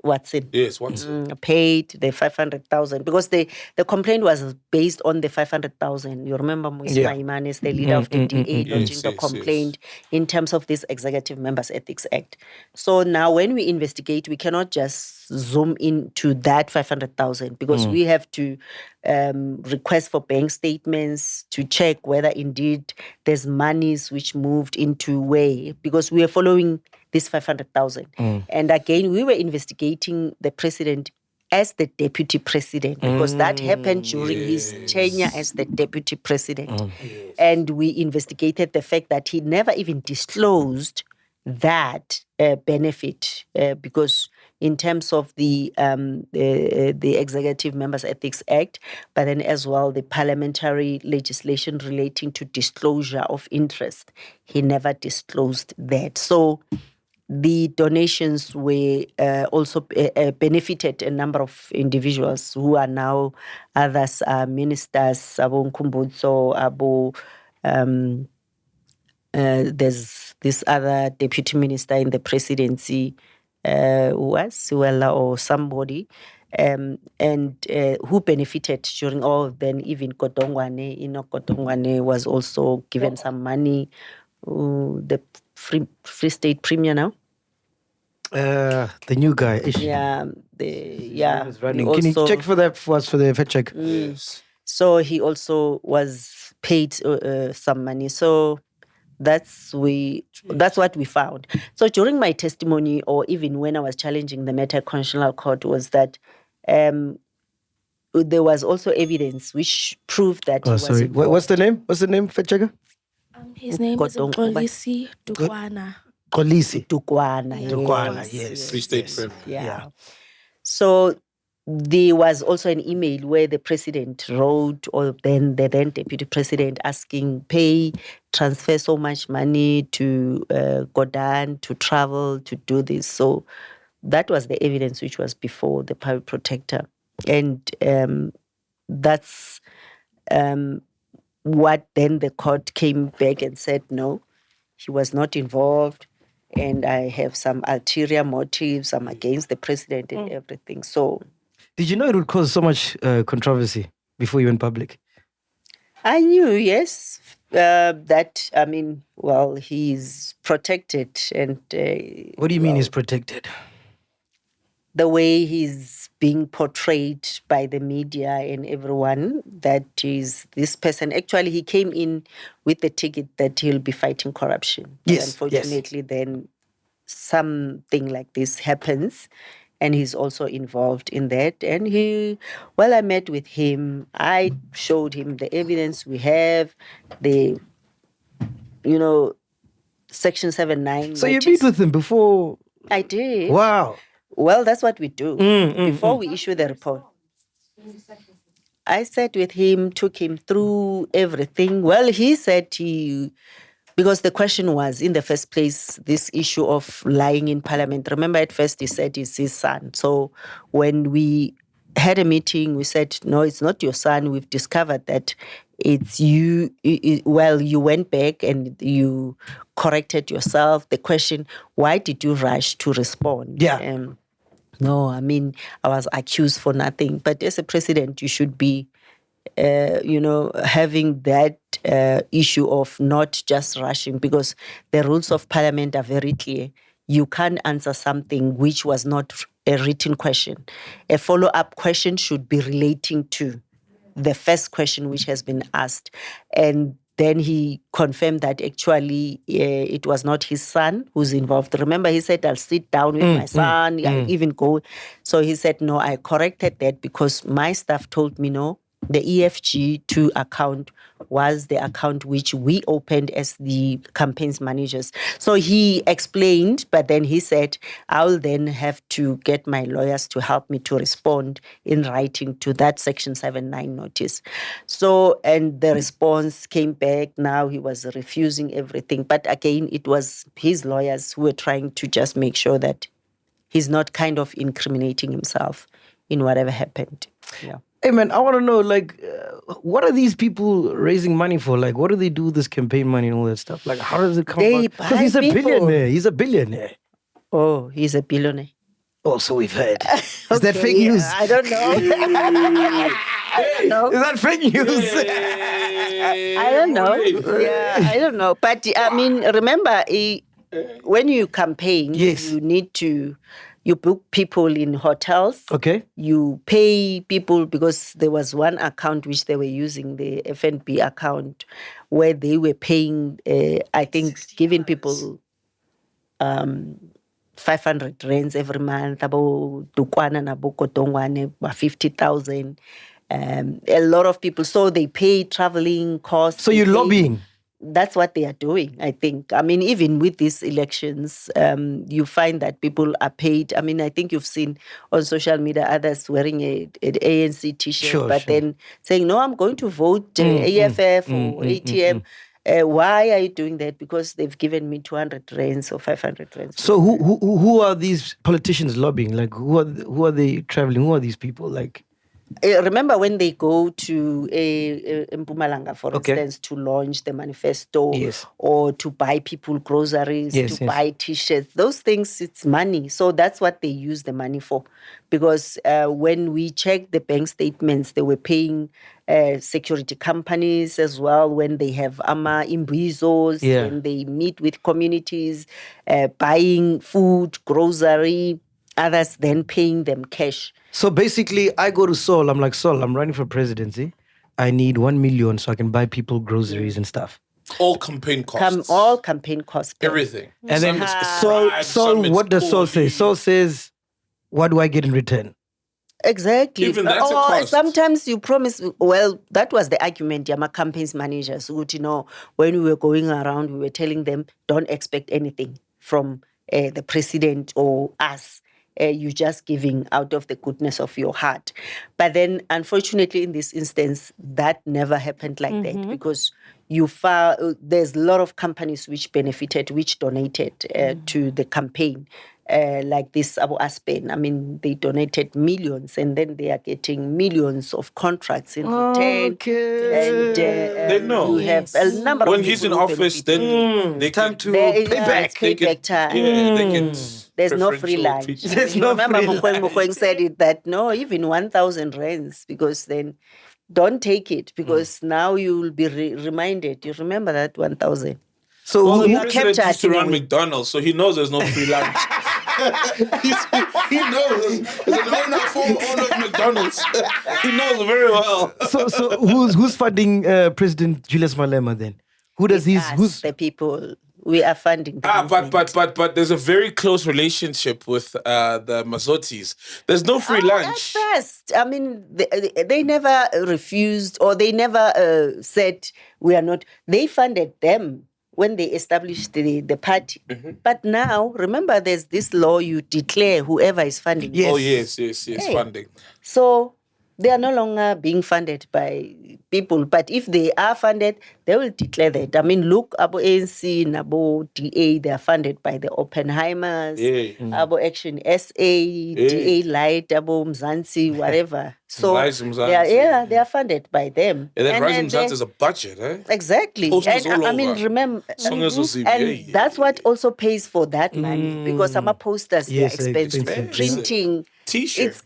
B: Watson.
C: Yes, Watson.
B: Paid the 500,000 because the complaint was based on the 500,000. You remember Muisma Imanes, the leader of the DA, launching the complaint in terms of this Executive Members Ethics Act. So now when we investigate, we cannot just zoom into that 500,000 because we have to request for bank statements to check whether indeed there's monies which moved into where, because we are following this 500,000. And again, we were investigating the president as the deputy president because that happened during his tenure as the deputy president. And we investigated the fact that he never even disclosed that benefit because in terms of the Executive Members Ethics Act, but then as well the parliamentary legislation relating to disclosure of interest, he never disclosed that. So the donations were also benefited a number of individuals who are now, others are ministers, Abu Nkumbutso, there's this other deputy minister in the presidency, or somebody, and who benefited during all of them. Even Kotongwane was also given some money. The Free State Premier now.
A: The new guy.
B: Running.
A: Can you check for that for us for the fact check?
C: Yes.
B: So he also was paid some money. So that's what we found. So during my testimony, or even when I was challenging the matter at Constitutional Court, was that there was also evidence which proved that.
A: Oh, sorry. What's the name? What's the name, fact checker?
D: His name is Kolisi Dukwana.
A: Kolisi
B: Dukwana,
A: yes.
C: Free State Premier.
B: Yeah. So there was also an email where the president wrote, or then the then deputy president, asking transfer so much money to Godan to travel to do this. So that was the evidence which was before the public protector, and that's what then the court came back and said no, he was not involved. And I have some ulterior motives. I'm against the president and everything. So,
A: did you know it would cause so much controversy before you went public?
B: I knew, yes, that, he's protected. And
A: what do you mean he's protected?
B: the way he's being portrayed by the media and everyone, that is this person. Actually, he came in with the ticket that he'll be fighting corruption.
A: Yes,
B: Unfortunately, then something like this happens, and he's also involved in that. And I met with him. I showed him the evidence we have, the, Section 7(9).
A: So you meet with him before?
B: I did.
A: Wow.
B: Well, that's what we do. Before we issue the report, I sat with him, took him through everything. Well, he said because the question was, in the first place, this issue of lying in Parliament. Remember, at first he said it's his son. So when we had a meeting, we said, no, it's not your son. We've discovered that it's you. You went back and you corrected yourself. The question, why did you rush to respond?
A: Yeah.
B: No, I mean, I was accused for nothing. But as a president, you should be, having that issue of not just rushing, because the rules of Parliament are very clear. You can't answer something which was not a written question. A follow-up question should be relating to the first question which has been asked. And then he confirmed that actually it was not his son who's involved. Remember, he said, I'll sit down with my son, I'll even go. So he said, no, I corrected that because my staff told me, no, the EFG2 account was the account which we opened as the campaigns managers. So he explained, but then he said, I'll then have to get my lawyers to help me to respond in writing to that Section 7(9) notice. So, and the response came back. Now he was refusing everything. But again, it was his lawyers who were trying to just make sure that he's not kind of incriminating himself in whatever happened. Yeah.
A: Hey man, I want to know, what are these people raising money for? Like, what do they do with this campaign money and all that stuff? Like, how does it come about? Because he's a billionaire. He's a billionaire.
B: Oh, he's a billionaire.
A: Oh, so we've heard. Is that fake news?
B: I don't know. I don't know.
A: Is that fake news?
B: I don't know. Yeah, I don't know. But I mean, remember, when you campaign,
A: yes,
B: you need to. You book people in hotels.
A: Okay.
B: You pay people, because there was one account which they were using, the FNB account, where they were paying, I think, giving people 500 rands every month, about 50,000. A lot of people. So they pay traveling costs.
A: So you're lobbying?
B: That's what they are doing, I think. I mean, even with these elections, you find that people are paid. I mean, I think you've seen on social media others wearing an ANC T-shirt, then saying, no, I'm going to vote AFF or ATM. Why are you doing that? Because they've given me 200 rands or 500 rands.
A: So who are these politicians lobbying? Like, who are they traveling? Who are these people? Like,
B: remember when they go to Mpumalanga, for instance, to launch the manifesto, or to buy people groceries, to buy T-shirts, those things, it's money. So that's what they use the money for. Because when we check the bank statements, they were paying security companies as well when they have imbizos, when they meet with communities, buying food, grocery, others then paying them cash.
A: So basically, I go to Sol. I'm like, Sol, I'm running for presidency. I need 1 million so I can buy people groceries and stuff.
C: All campaign costs.
B: All campaign costs.
C: Everything.
A: And then Sol, what does Sol say? Sol says, what do I get in return?
B: Exactly.
C: Even that's a cost.
B: Sometimes you promise, well, that was the argument, my campaigns managers, when we were going around, we were telling them, don't expect anything from the president or us. You're just giving out of the goodness of your heart. But then, unfortunately, in this instance, that never happened like that, because there's a lot of companies which benefited, which donated to the campaign. Like this Abu Aspen, I mean, they donated millions, and then they are getting millions of contracts in return.
A: Okay.
B: And
C: they know.
B: You have a number
C: when
B: of
C: he's in office, then they
A: time
C: can
A: to pay back.
B: Payback time.
C: they get
B: There's no free lunch.
C: treatment.
B: Remember, Mkhwebane said it that no, even 1,000 rands, because then don't take it, because now you will be reminded. You remember that 1,000.
A: So
C: Well, the
B: you
C: president
B: kept
C: used to
B: us
C: run
B: in a way.
C: McDonald's, so he knows there's no free lunch. He knows. As an former owner of McDonald's, he knows very well.
A: So who's funding President Julius Malema then? Who does
B: It's
A: his?
B: us,
A: Who's
B: the people? We are funding the movement.
C: But there's a very close relationship with the Mazotis. There's no free lunch.
B: At first, I mean, they never refused or they never said we are not. They funded them when they established the party. But now, remember, there's this law you declare whoever is funding.
A: Yes.
C: Oh, yes, funding.
B: So they are no longer being funded by people. But if they are funded, they will declare that. I mean, look, Abo ANC, Nabo DA, they are funded by the Oppenheimers, Abo Action SA, DA Light, Abo Mzansi, whatever. So they are funded by them.
C: And then Rise Mzansi is a budget, eh?
B: Exactly.
C: Posters
B: And
C: all
B: I mean,
C: over.
B: remember, and that's what also pays for that money because some posters they're expensive. Printing,
C: T-shirts.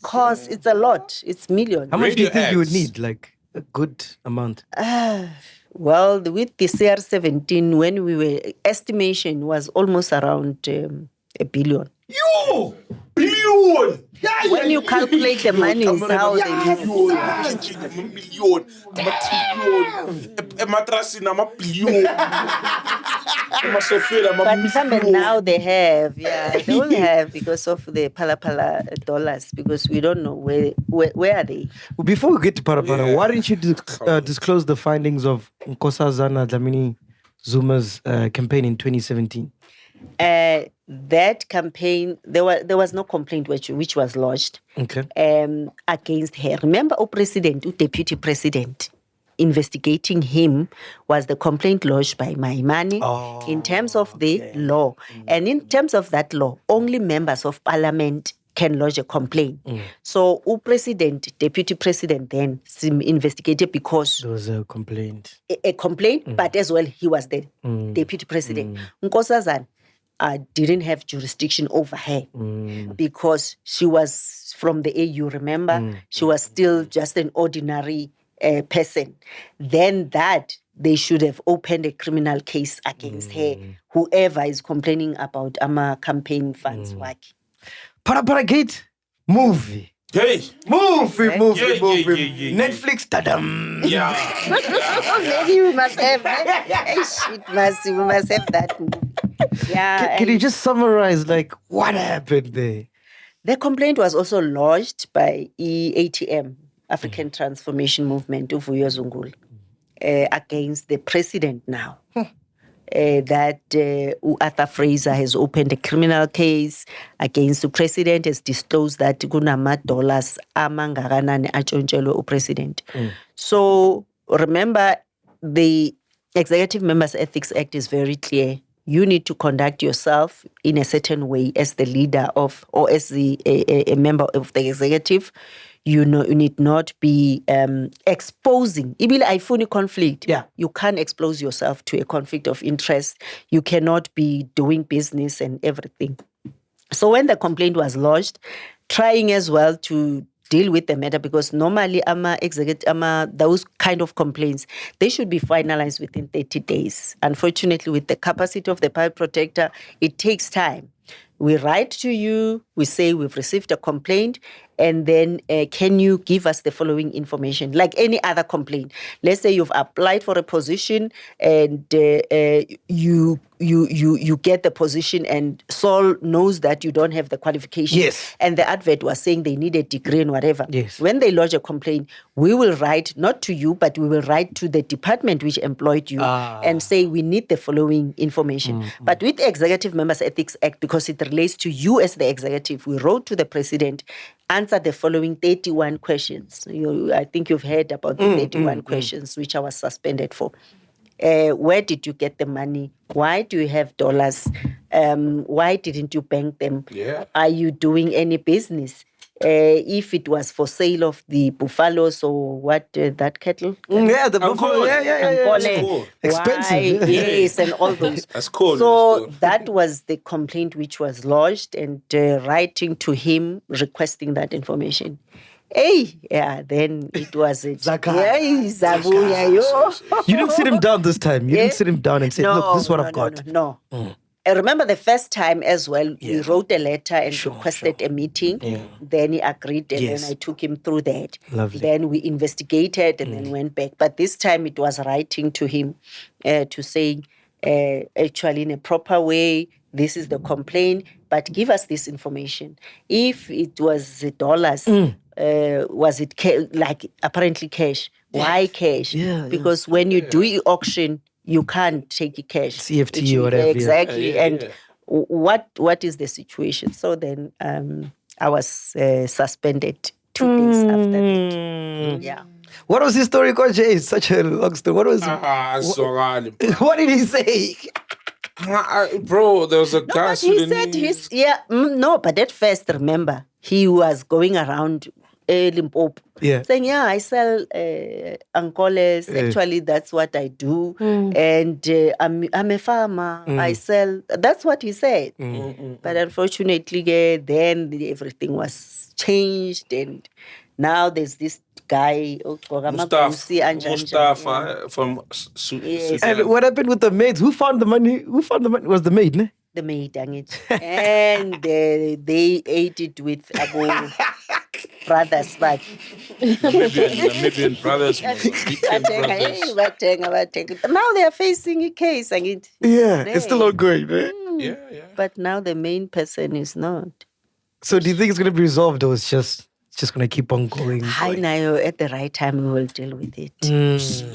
B: it's a lot. It's millions.
A: how much do you
C: Radio
A: think you would
C: ads.
A: need? Like a good amount.
B: Well, with the CR17, when we were, estimation was almost around a billion.
C: Yo! Billion!
B: When you calculate the money, is how they move.
C: Million.
B: But some now they have, they will have because of the Phala dollars, because we don't know where are they.
A: Well, before we get to Parapara, why didn't you disclose the findings of Nkosazana Dlamini Zuma's campaign in 2017?
B: That campaign, there was no complaint which was lodged against her. Remember, Deputy President, investigating him was the complaint lodged by Maimane in terms of the law. And in terms of that law, only members of parliament can lodge a complaint. So, Deputy President then investigated because
A: There was a complaint.
B: a complaint, but as well he was the Deputy President. Nkosazana didn't have jurisdiction over her because she was from the AU, remember? She was still just an ordinary person. Then they should have opened a criminal case against her, whoever is complaining about our campaign funds work.
A: Parapara Gate movie.
C: Hey!
A: Movie.
C: Yeah.
A: Netflix, tadam.
C: Yeah.
B: Maybe we must have we must have that movie. Yeah.
A: Can you just summarize like what happened there?
B: The complaint was also lodged by ATM, African Transformation Movement, Uvuyo Zunguli, against the president now. That Arthur Fraser has opened a criminal case against the president, has disclosed that kunama dollars amangakanani atshontshelwe president. So remember, the Executive Members Ethics Act is very clear. You need to conduct yourself in a certain way as the leader of, or as a member of the executive. You need not be exposing. Ibile ayifuni conflict.
A: Yeah.
B: You can't expose yourself to a conflict of interest. You cannot be doing business and everything. So when the complaint was lodged, trying as well to deal with the matter, because normally those kind of complaints, they should be finalized within 30 days. Unfortunately, with the capacity of the pipe protector, it takes time. We write to you, we say we've received a complaint, and then can you give us the following information? Like any other complaint. Let's say you've applied for a position and you get the position and Saul knows that you don't have the qualification.
A: Yes.
B: And the advert was saying they need a degree and whatever.
A: Yes.
B: When they lodge a complaint, we will write, not to you, but we will write to the department which employed you and say we need the following information. But with the Executive Members Ethics Act, because it relates to you as the executive, we wrote to the president, answer the following 31 questions. I think you've heard about the 31 questions which I was suspended for. Where did you get the money? Why do you have dollars? Why didn't you bank them?
C: Yeah.
B: Are you doing any business? If it was for sale of the buffaloes or what, that cattle?
A: Yeah, the buffalo. Yeah.
B: Ankole.
C: cool.
A: Expensive.
B: Why? Yes, and all those.
C: That's cool.
B: So that was the complaint which was lodged, and writing to him requesting that information. Then it was it.
A: Zaka.
B: Zabuya, yo.
A: You didn't sit him down this time. You didn't sit him down and say, look, this is what I've got.
B: No. remember the first time as well, we
A: Yeah.
B: wrote a letter and
A: Sure,
B: requested a meeting.
A: Yeah.
B: Then he agreed, and
A: Yes.
B: then I took him through that.
A: Lovely.
B: Then we investigated and then went back. But this time it was writing to him to say, actually in a proper way, this is the complaint, but give us this information. If it was dollars, was it like apparently cash? Why cash?
A: Yeah,
B: because when you do auction, you can't take cash.
A: CFT or whatever, yeah.
B: Exactly.
C: Yeah,
B: and
C: yeah.
B: what is the situation? So then I was suspended 2 days after that. Yeah.
A: What was his story, Coach? It's such a long story. What was
C: Sorry,
A: what did he say?
C: bro, there was a guy.
B: But he said but at first, remember, he was going around Limpopo.
A: Yeah.
B: Saying, I sell ancoles. Actually, that's what I do. And I'm a farmer. I sell. That's what he said. But unfortunately, then everything was changed. And now there's this guy,
C: Mustafa from
B: Yes.
A: And what happened with the maids? Who found the money? It was the maid, ne?
B: the maid, and they ate it with brothers, but
C: Namibian brothers, weekend brothers.
B: now they are facing a case.
A: Yeah, it's still ongoing, ne?
C: Yeah.
B: But now the main person is not.
A: So do you think it's going to be resolved, or it's just going to keep on going?
B: I know at the right time we will deal with it.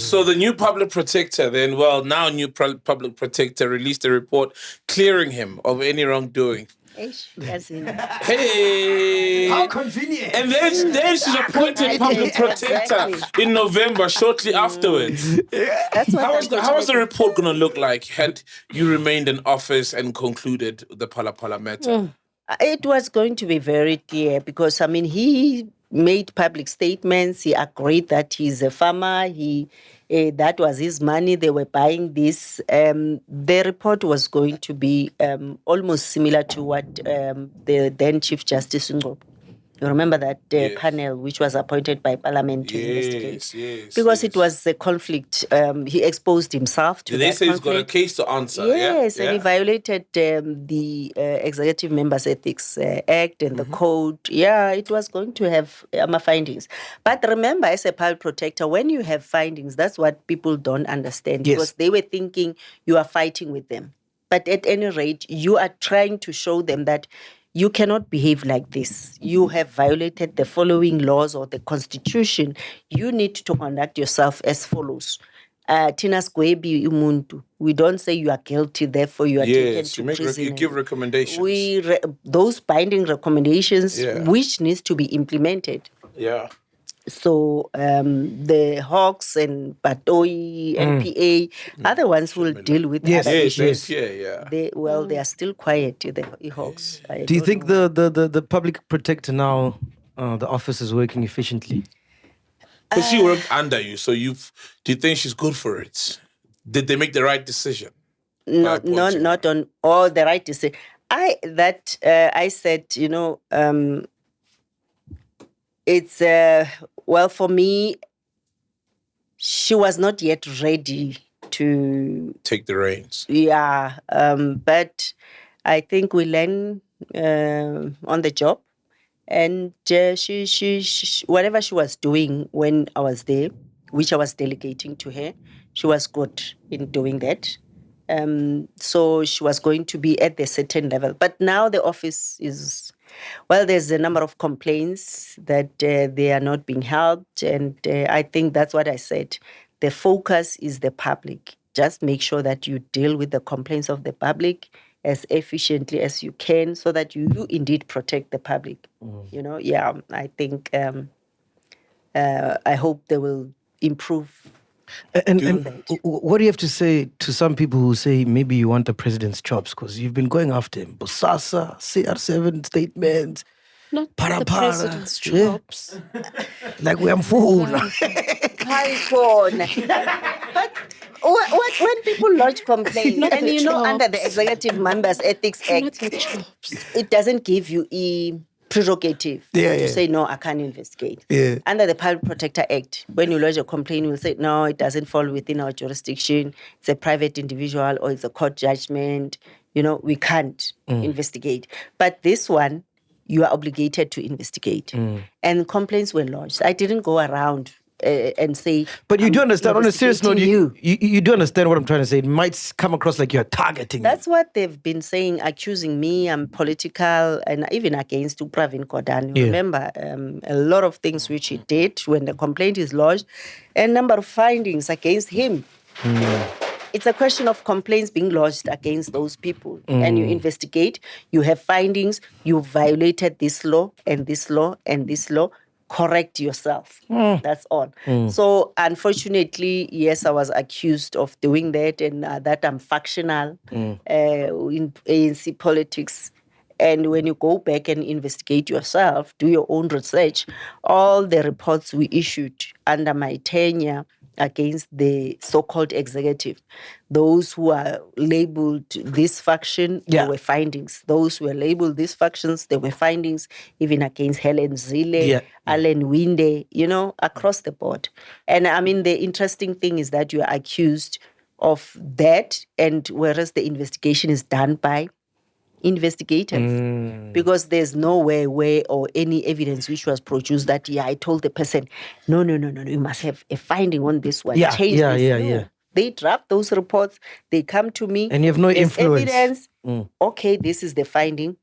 C: So the new public protector, new public protector released a report clearing him of any wrongdoing.
B: As in,
C: Hey,
A: How convenient.
C: and then she's appointed public protector in November, shortly afterwards.
B: that's what
C: How was the report going to look like had you remained in office and concluded the Phala matter?
B: It was going to be very clear because, he made public statements. He agreed that he's a farmer. That was his money. They were buying this. The report was going to be almost similar to what the then Chief Justice Angu. You remember that panel which was appointed by Parliament to investigate?
C: Yes.
B: Because it was a conflict. He exposed himself to
C: They
B: that
C: say he's got a
B: conflict.
C: case to answer.
B: Yes,
C: yeah?
B: and he violated the Executive Members Ethics Act and the code. Yeah, it was going to have findings. But remember, as a public protector, when you have findings, that's what people don't understand.
A: Yes.
B: Because they were thinking you are fighting with them. But at any rate, you are trying to show them that you cannot behave like this. You have violated the following laws or the Constitution. You need to conduct yourself as follows. Tinas Gwebi Umuntu. We don't say you are guilty, therefore you are taken to prison.
C: You give recommendations.
B: Those binding recommendations, which needs to be implemented.
C: Yeah.
B: So the Hawks and Batoi, NPA, other ones who will deal with other issues.
C: Yeah.
B: They are still quiet, the Hawks.
A: Do you think the public protector now, the office is working efficiently?
B: Uh,
C: But she worked under you, so do you think she's good for it? Did they make the right decision?
B: Not on all the right decision. I said, it's for me, she was not yet ready to
C: take the reins.
B: Yeah, but I think we learn on the job, and she whatever she was doing when I was there, which I was delegating to her, she was good in doing that. So she was going to be at the certain level. But now the office is, there's a number of complaints that they are not being helped. And I think that's what I said. The focus is the public. Just make sure that you deal with the complaints of the public as efficiently as you can so that you indeed protect the public. I think, I hope they will improve.
A: And what do you have to say to some people who say maybe you want the president's chops because you've been going after him? Bosasa, CR7 statements,
D: Not the president's chops.
A: like we are full.
B: But when people lodge complaints,
D: Not
B: and
D: the
B: under the
D: chops.
B: Executive Members Ethics
D: Not
B: Act,
D: the chops.
B: it doesn't give you a prerogative to say, no, I can't investigate.
A: Yeah.
B: Under the Public Protector Act, when you lodge a complaint, we'll say, no, it doesn't fall within our jurisdiction. It's a private individual or it's a court judgment. we can't investigate. But this one, you are obligated to investigate. And complaints were lodged. I didn't go around and say.
A: But you do understand, on a serious note,
B: investigating
A: you do understand what I'm trying to say. It might come across like you're targeting me.
B: That's what they've been saying, accusing me. I'm political, and even against Pravin Gordhan.
A: Yeah.
B: Remember, a lot of things which he did when the complaint is lodged, and number of findings against him. It's a question of complaints being lodged against those people. And you investigate, you have findings, you violated this law and this law and this law. Correct yourself. That's all. So unfortunately, yes, I was accused of doing that, and that I'm factional in ANC politics. And when you go back and investigate yourself, do your own research, all the reports we issued under my tenure against the so-called executive, those who are labeled this faction, there were findings. Those who were labeled these factions, there were findings, even against Helen Zille, Alan Winde, across the board. And I mean, the interesting thing is that you are accused of that, and whereas the investigation is done by investigators, because there's nowhere where or any evidence which was produced that I told the person, no, you must have a finding on this one. Change this. No. They draft those reports, they come to me,
A: and you have no influence.
B: Evidence. Okay, this is the finding.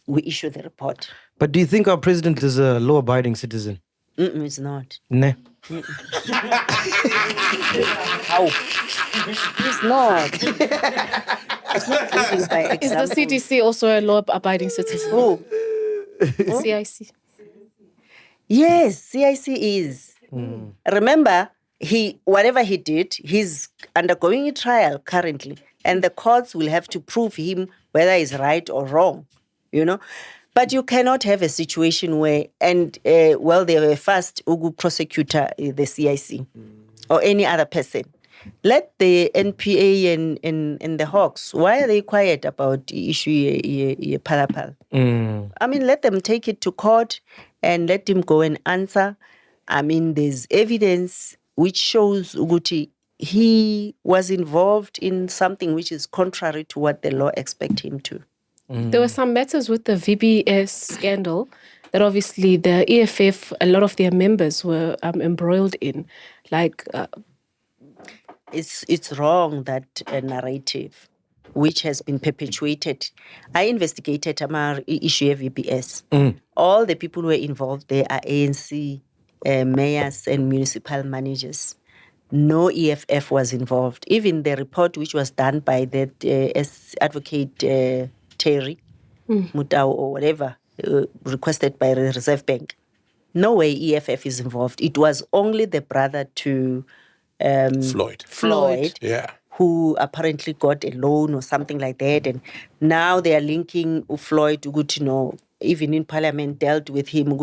B: We issue the report.
A: But do you think our president is a law-abiding citizen?
B: It's not.
A: Nah.
B: How? It's not. It's not leading by example.
D: Is the CDC also a law-abiding citizen?
B: Who?
D: CIC.
B: Yes, CIC is. Remember, whatever he did, he's undergoing a trial currently, and the courts will have to prove him whether he's right or wrong, But you cannot have a situation where, they were first Ugu prosecutor, the CIC, or any other person. Let the NPA and the Hawks, why are they quiet about the issue Phala? I mean, let them take it to court and let him go and answer. I mean, there's evidence which shows Uguti he was involved in something which is contrary to what the law expects him to.
D: There were some matters with the VBS scandal that obviously the EFF, a lot of their members were embroiled in.
B: It's wrong, that narrative which has been perpetuated. I investigated Amar issue of VBS. All the people who were involved there are ANC mayors and municipal managers. No EFF was involved. Even the report which was done by the advocate Terry Mutau or whatever, requested by the Reserve Bank, no way EFF is involved. It was only the brother to Floyd, who apparently got a loan or something like that. And now they are linking Floyd to even in Parliament dealt with him,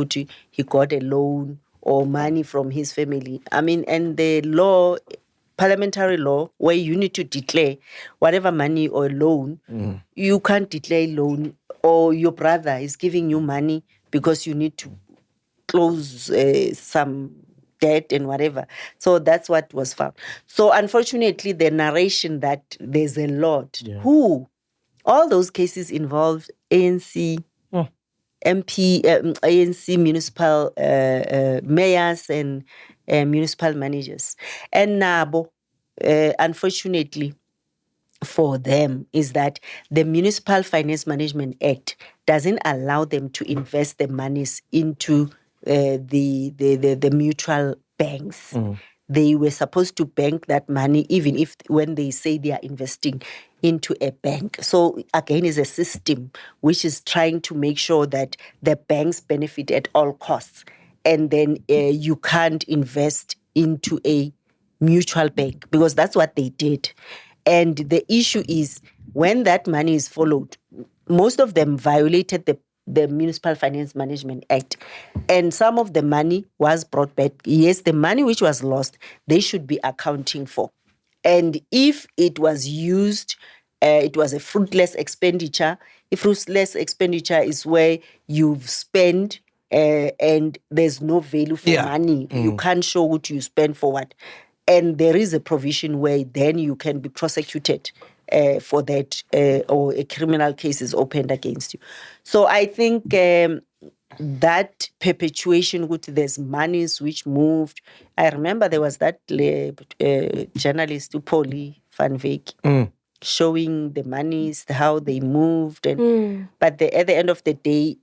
B: he got a loan or money from his family. I mean, and the law, parliamentary law, where you need to declare whatever money or loan, you can't declare loan, or your brother is giving you money because you need to close some debt and whatever. So that's what was found. So unfortunately, the narration that there's a lot, all those cases involved ANC, MP, ANC municipal mayors and municipal managers. And Nabo, unfortunately for them, is that the Municipal Finance Management Act doesn't allow them to invest the monies into the mutual banks. They were supposed to bank that money, even if when they say they are investing into a bank. So again, it's a system which is trying to make sure that the banks benefit at all costs. And then you can't invest into a mutual bank, because that's what they did. And the issue is, when that money is followed, most of them violated the Municipal Finance Management Act. And some of the money was brought back. Yes, the money which was lost, they should be accounting for. And if it was used, it was a fruitless expenditure. A fruitless expenditure is where you've spent and there's no value for money. You can't show what you spend for what. And there is a provision where then you can be prosecuted for that, or a criminal case is opened against you. So I think that perpetuation, which there's monies which moved. I remember there was that journalist, Polly van Wyk, showing the monies, how they moved. But at the end of the day,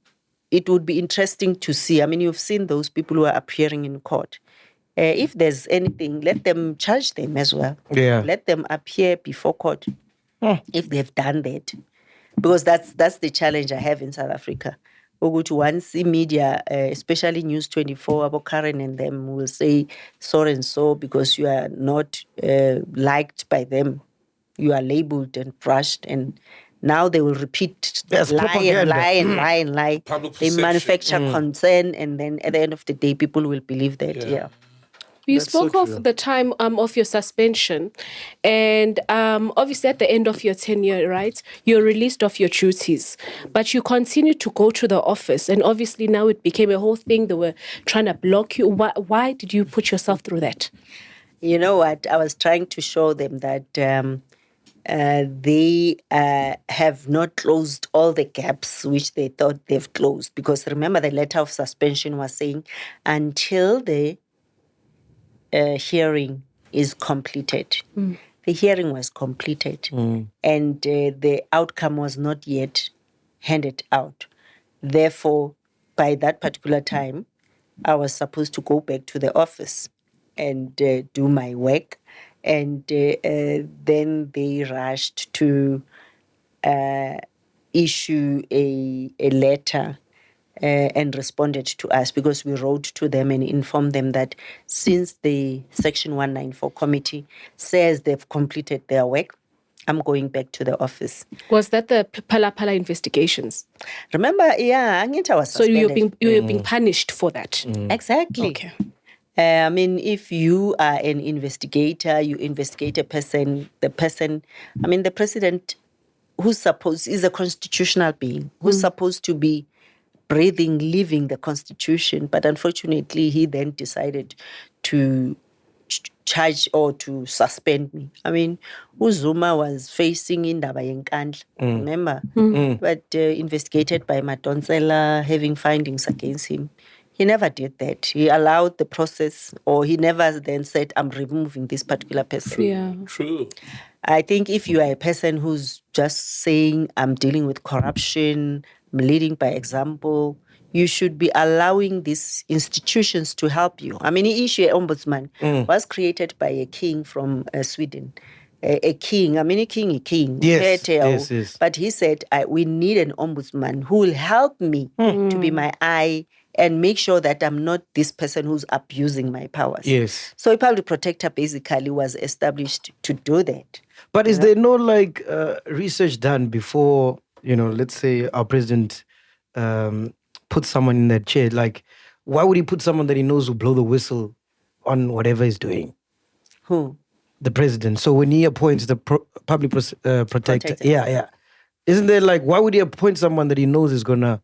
B: it would be interesting to see. I mean, you've seen those people who are appearing in court. If there's anything, let them charge them as well.
A: Yeah.
B: Let them appear before court if they've done that. Because that's the challenge I have in South Africa. Once the media, especially News 24, about Karen and them, will say so and so because you are not liked by them. You are labeled and brushed, and now they will repeat lie.
C: Public
B: They
C: perception.
B: manufacture concern, and then at the end of the day, people will believe that. Yeah.
D: You
A: That's so
D: spoke of
A: true.
D: the time of your suspension, and obviously at the end of your tenure, right, you're released off your duties, but you continued to go to the office, and obviously now it became a whole thing. They were trying to block you. Why did you put yourself through that?
B: You know what? I was trying to show them that they have not closed all the gaps which they thought they've closed. Because remember, the letter of suspension was saying until the hearing is completed. The hearing was completed, and the outcome was not yet handed out. Therefore, by that particular time, I was supposed to go back to the office and do my work. And then they rushed to issue a letter and responded to us, because we wrote to them and informed them that since the Section 194 committee says they've completed their work, I'm going back to the office.
D: Was that the Phala investigations?
B: Remember, Angithi was
D: So
B: suspended.
D: you're being punished for that.
B: Exactly.
D: Okay.
B: I mean, if you are an investigator, you investigate the president is a constitutional being, who's supposed to be breathing, living the Constitution. But unfortunately, he then decided to charge or to suspend me. I mean, Uzuma was facing indaba yenkandla, remember? But investigated by Madonsela, having findings against him. He never did that. He allowed the process, or he never then said, I'm removing this particular person.
D: Yeah.
C: True.
B: I think if you are a person who's just saying, I'm dealing with corruption, I'm leading by example, you should be allowing these institutions to help you. I mean, the issue ombudsman was created by a king from Sweden. A king.
A: Yes.
B: But he said, we need an ombudsman who will help me to be my eye and make sure that I'm not this person who's abusing my powers.
A: Yes.
B: So a public protector basically was established to do that.
A: But is there no research done before, let's say our president puts someone in that chair? Like, why would he put someone that he knows will blow the whistle on whatever he's doing?
B: Who?
A: The president. So when he appoints the public protector,
B: Protector.
A: yeah. Isn't there why would he appoint someone that he knows is going to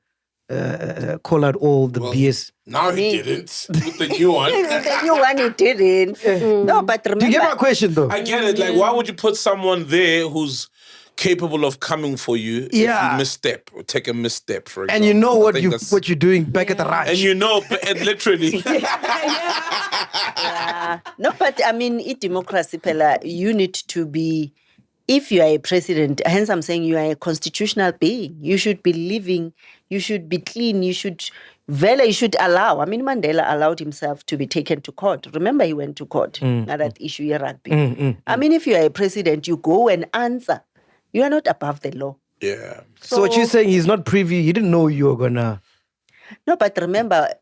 A: call out all the BS?
C: Now he didn't. With the new one.
B: The new one, he didn't. No, but remember...
A: Do you get my question, though?
C: I get it. Why would you put someone there who's capable of coming for you if you misstep or take a misstep, for example?
A: And you know what you're doing back at the ranch.
C: And and literally.
B: No, but I mean, in democracy, Phala, you need to be... If you are a president, hence I'm saying you are a constitutional being. You should be living, you should be clean, you should allow. I mean, Mandela allowed himself to be taken to court. Remember, he went to court at that issue of rugby. I mean, if you are a president, you go and answer. You are not above the law.
C: Yeah.
A: So what you're saying, he's not privy, he didn't know you were going to...
B: No, but remember,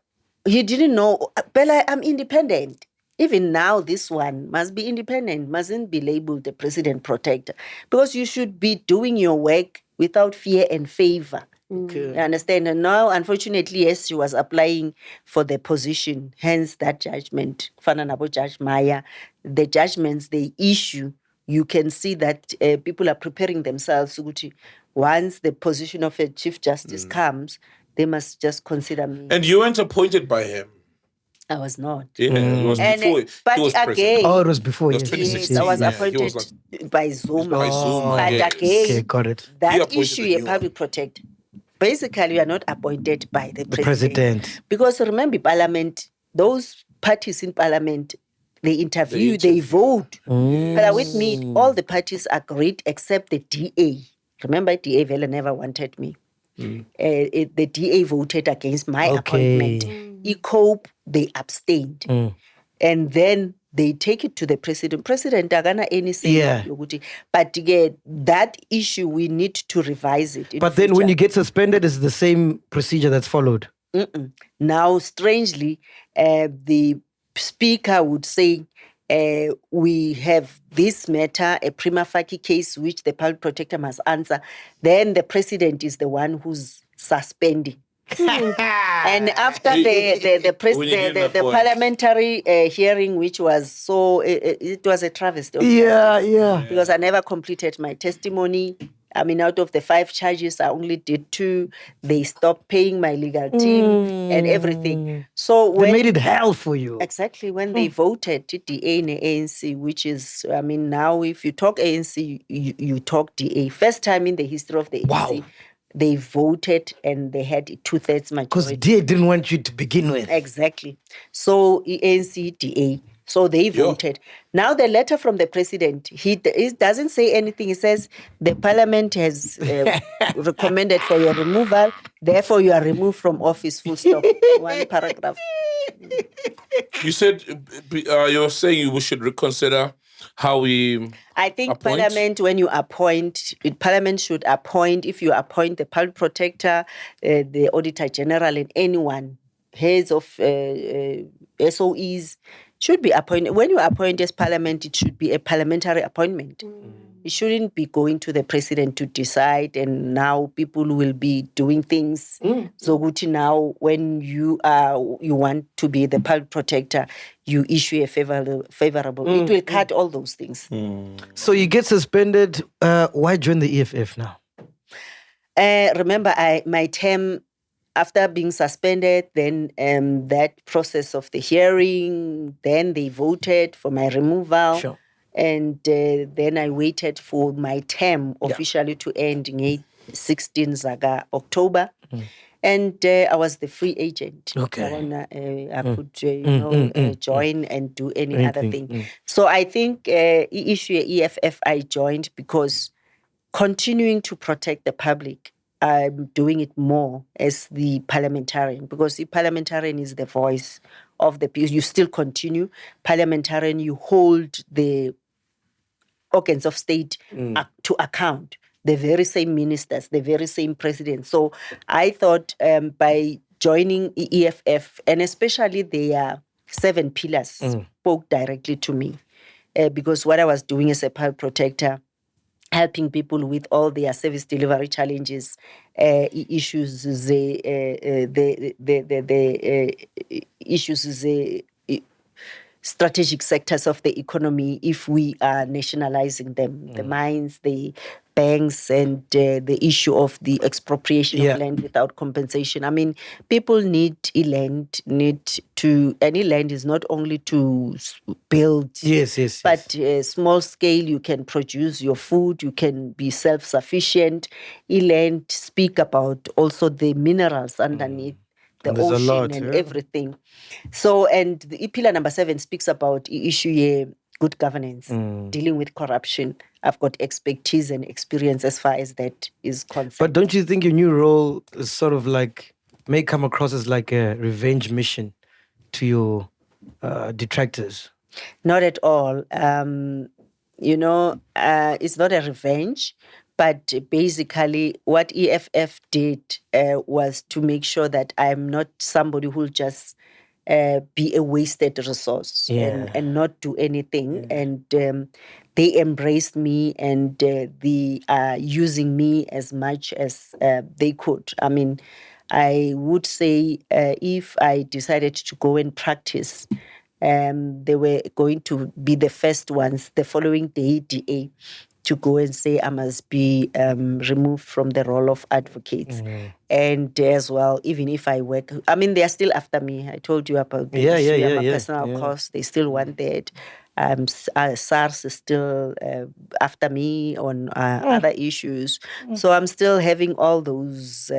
B: he didn't know. Phala, I'm independent. Even now, this one must be independent, mustn't be labeled the president protector, because you should be doing your work without fear and favor. Okay. You understand? And now, unfortunately, yes, she was applying for the position, hence that judgment. Fananabo Judge Maya, the judgments they issue, you can see that people are preparing themselves. Once the position of a chief justice comes, they must just consider me.
C: And you weren't appointed by him.
B: I was not.
C: Yeah, it was
B: And,
C: before
B: but
C: he was president.
B: again,
A: Oh, it was before.
C: It was
A: Yes,
C: 2016.
B: yes, I was
C: Yeah, he
B: appointed
C: was like-
B: by Zuma.
C: by Zuma,
B: But
C: yes.
B: again,
A: Okay, got it.
C: He
B: that
C: appointed
B: issue,
C: the
B: a
C: new
B: public protector, basically you are not appointed by the
A: The
B: president.
A: president.
B: Because remember, Parliament, those parties in Parliament, they interview, they vote. But with me, all the parties agreed except the DA. Remember, DA Vela never wanted me. The DA voted against my appointment. ECOPE, they abstained. And then they take it to the president. President, agana any say.
A: Yeah.
B: But that issue, we need to revise it.
A: But then when you get suspended, it's the same procedure that's followed.
B: Now, strangely, the speaker would say, we have this matter, a prima facie case, which the public protector must answer. Then the president is the one who's suspending. And after the parliamentary hearing, which was so, it was a travesty.
A: Yeah.
B: Because I never completed my testimony. I mean, out of the 5 charges, I only did 2. They stopped paying my legal team and everything. So
A: They made it hell for you.
B: Exactly, when they voted DA and ANC, which is, I mean, now if you talk ANC, you talk DA. First time in the history of the ANC, they voted and they had a 2/3 majority.
A: Because DA didn't want you to begin with.
B: Exactly. So ANC, DA. So they voted. Now the letter from the president, he doesn't say anything. He says the parliament has recommended for your removal. Therefore, you are removed from office. Full stop. 1 paragraph.
C: You said you're saying we should reconsider how we.
B: I think
C: appoint?
B: Parliament, when you appoint, Parliament should appoint. If you appoint the public protector, the Auditor General, and anyone, heads of SOEs, should be appointed. When you appoint as Parliament, it should be a parliamentary appointment. It shouldn't be going to the president to decide, and now people will be doing things. So now, when you want to be the public protector, you issue a favorable. It will cut all those things.
A: So you get suspended. Why join the EFF now?
B: Remember, my term, after being suspended, then that process of the hearing, then they voted for my removal.
A: Sure.
B: And then I waited for my term officially to end in 16 Zaga October. And I was the free agent.
A: Okay.
B: I could join and do any other thing. So I think issue EFF I joined because continuing to protect the public, I'm doing it more as the parliamentarian, because the parliamentarian is the voice of the people. You still continue. Parliamentarian, you hold the organs of state to account, the very same ministers, the very same president. So I thought by joining EFF, and especially their 7 pillars, spoke directly to me, because what I was doing as a public protector, helping people with all their service delivery challenges, issues, the strategic sectors of the economy, if we are nationalizing them, the mines, the banks, and the issue of the expropriation of land without compensation. I mean, people need land, any land is not only to build, but small scale, you can produce your food, you can be self-sufficient. Land speak about also the minerals underneath the ocean and everything. So, and the pillar number 7 speaks about the issue good governance, dealing with corruption. I've got expertise and experience as far as that is concerned.
A: But don't you think your new role is sort of like, may come across as like a revenge mission to your detractors?
B: Not at all. It's not a revenge, but basically what EFF did was to make sure that I'm not somebody who'll just be a wasted resource and not do anything. And they embraced me, and they are using me as much as they could. I mean, I would say if I decided to go and practice, they were going to be the first ones the following day, DA, to go and say I must be removed from the role of advocates. And as well, even if I work, I mean, they're still after me. I told you about the issue. I'm a personal cost. They still want that. SARS is still after me on other issues. So I'm still having all those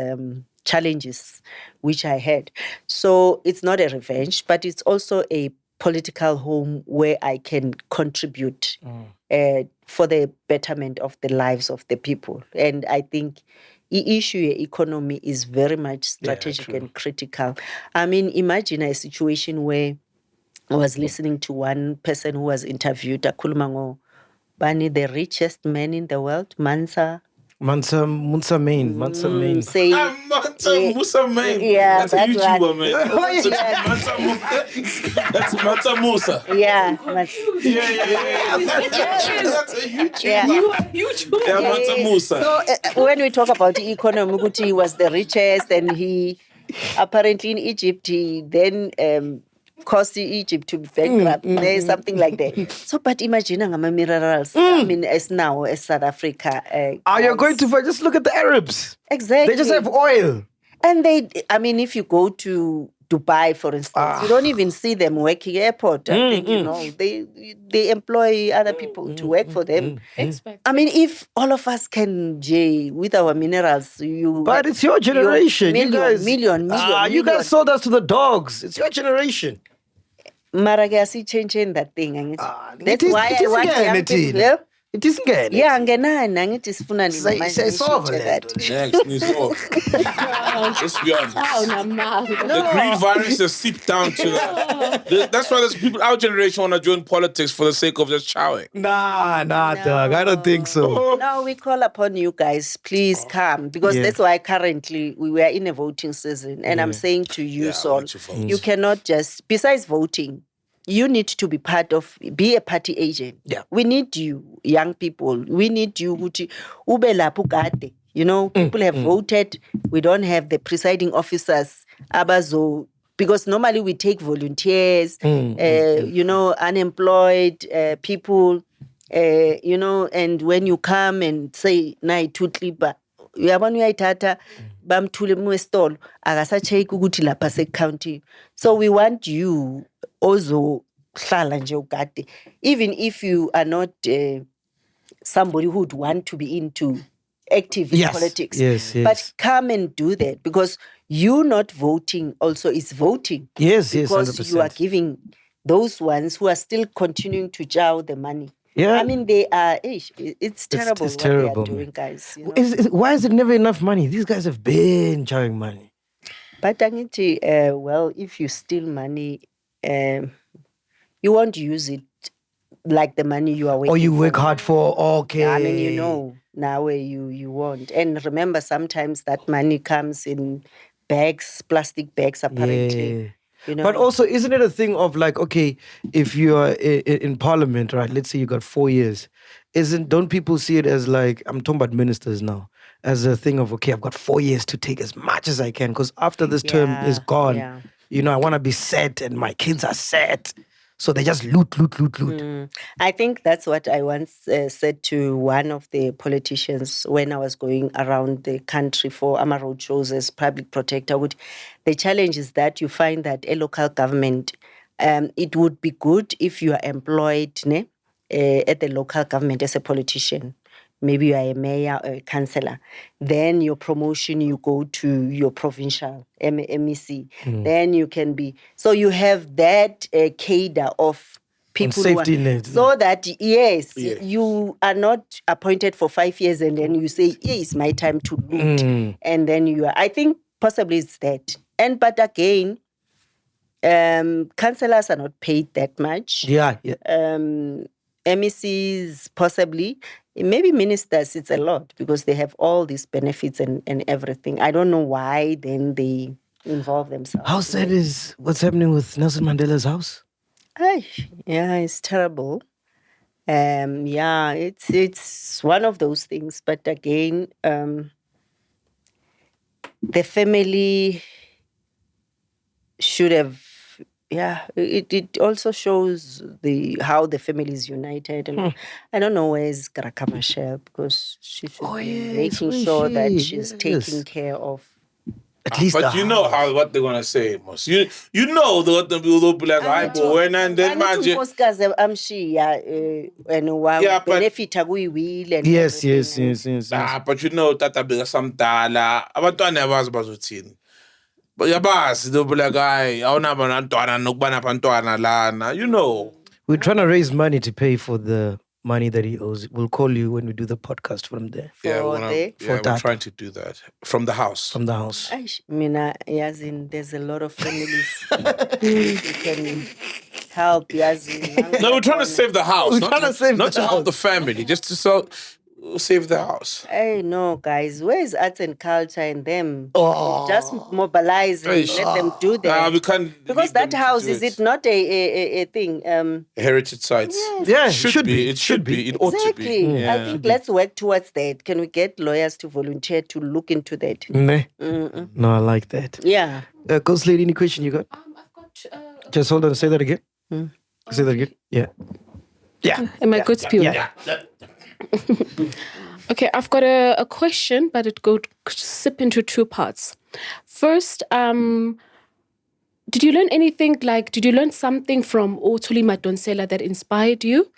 B: challenges which I had. So it's not a revenge, but it's also a political home where I can contribute for the betterment of the lives of the people. And I think the issue economy is very much strategic and critical. I mean, imagine a situation where I was listening to one person who was interviewed, Akulumango Bani, the richest man in the world, Mansa
A: Main.
B: say
C: Musa Main.
B: Yeah,
C: That's a
B: that
C: YouTuber,
B: one.
C: man. That's Mansa Musa.
B: Yeah,
C: Yeah. That's a YouTuber.
B: Yeah.
D: You are huge.
C: Yeah, Mansa Musa.
B: So when we talk about the economy, Guti was the richest, and he apparently in Egypt he then caused Egypt to be bankrupt. There's something like that. So, but imagine minerals. I mean, as now as South Africa.
A: You're going too far. Just look at the Arabs.
B: Exactly.
A: They just have oil.
B: And I mean, if you go to Dubai, for instance, you don't even see them working airport. I think, they employ other people to work for them. I mean, if all of us can, with our minerals,
A: But it's your generation.
B: You guys
A: sold us to the dogs. It's your generation.
B: Maragasi changing that thing. That's why I want young people.
A: Yeah? It isn't good.
B: Yeah, ngithi sifuna
A: Say solve that.
C: Next news off. Let's be honest. The greed virus has seeped down to that. That's why there's people, our generation want to join politics for the sake of just chowing.
A: Nah, dog. I don't think so.
B: No, we call upon you guys, please come. Because that's why currently we are in a voting season. And I'm saying to you, Sol, you cannot just, besides voting, you need to be be a party agent.
A: Yeah.
B: We need you, young people. We need you, ube lapho kade. People have voted. We don't have the presiding officers, abazo, because normally we take volunteers, unemployed people, and when you come and say, "Nai tutliba," uyabona uyayithatha bamthule muestolo akasacheke ukuthi lapha secounty. So we want you also hlala nje ugade, even if you are not somebody who would want to be into active in politics.
A: Yes.
B: But come and do that, because you not voting also is voting.
A: Yes,
B: because
A: 100%.
B: you are giving those ones who are still continuing to chow the money.
A: Yeah.
B: I mean, they are, it's terrible
A: it's
B: what
A: terrible,
B: they are doing, guys.
A: Why is it never enough money? These guys have been chowing money.
B: But Angithi, well, if you steal money, you won't use it like the money you are working for.
A: Or you work hard for, okay.
B: I mean, now you won't. And remember, sometimes that money comes in bags, plastic bags, apparently.
A: Yeah. But also, isn't it a thing of like, okay, if you are in parliament, right, let's say you got 4 years, don't people see it as like, I'm talking about ministers now, as a thing of, okay, I've got 4 years to take as much as I can, because after this term is gone, I want to be set and my kids are set. So they just loot.
B: I think that's what I once said to one of the politicians when I was going around the country for AMA road shows as public protector. The challenge is that you find that a local government, it would be good if you are employed at the local government as a politician. Maybe you are a mayor or a councillor. Then your promotion, you go to your provincial MEC. Then you can be... So you have that cadre of people
A: safety net.
B: So that, you are not appointed for 5 years and then you say, it's my time to loot. And then you are... I think possibly it's that. But again, councillors are not paid that much.
A: Yeah.
B: MECs possibly, maybe ministers, it's a lot because they have all these benefits and everything. I don't know why then they involve themselves.
A: How sad is what's happening with Nelson Mandela's house?
B: It's terrible. It's one of those things. But again, the family should have it also shows how the family is united. And I don't know where's Karakama Shell, because she should be making sure that she's taking care of.
A: At least
C: But
A: the
C: you know
A: house.
C: what they're gonna say, Mos. You know what the people will be like, I when and then magic.
B: And
C: Yeah, but-
B: benefit will and
A: Yes,
B: everything.
A: yes.
C: But you know Tata Biga samdala. Abantwana abazi bazothini. But yabazi they'll be like, "Ay, awunaba nantwana nokuba nabantwana lana." You know.
A: We're trying to raise money to pay for the money that he owes. We'll call you when we do the podcast from there.
C: We're
A: Tata.
C: trying to do that from the house.
A: From the house.
B: Mina, Yazin, there's a lot of families who can help Yazin.
C: No, we're trying to save the house.
A: We're trying to save
C: not
A: the
C: to help
A: house.
C: the family, just to save the house.
B: Hey, no, guys, where's arts and culture in them?
A: Oh.
B: Just mobilize and let them do that.
C: We can't
B: Because
C: leave them
B: that
C: to
B: house,
C: do
B: is it not a thing?
C: heritage sites?
A: Yeah,
C: It should be. It
A: Should be.
C: It ought to be.
B: Exactly.
C: Yeah.
B: I think let's work towards that. Can we get lawyers to volunteer to look into that?
A: Meh. No, I like that.
B: Yeah.
A: Ghost lady, any question you got?
D: I've got.
A: Just hold on. Say that again. Say that again. Yeah. Yeah.
D: Am I good, Spew?
A: Yeah.
D: Okay, I've got a question, but it could sip into two parts. First, did you learn anything, did you learn something from Thuli Madonsela that inspired you?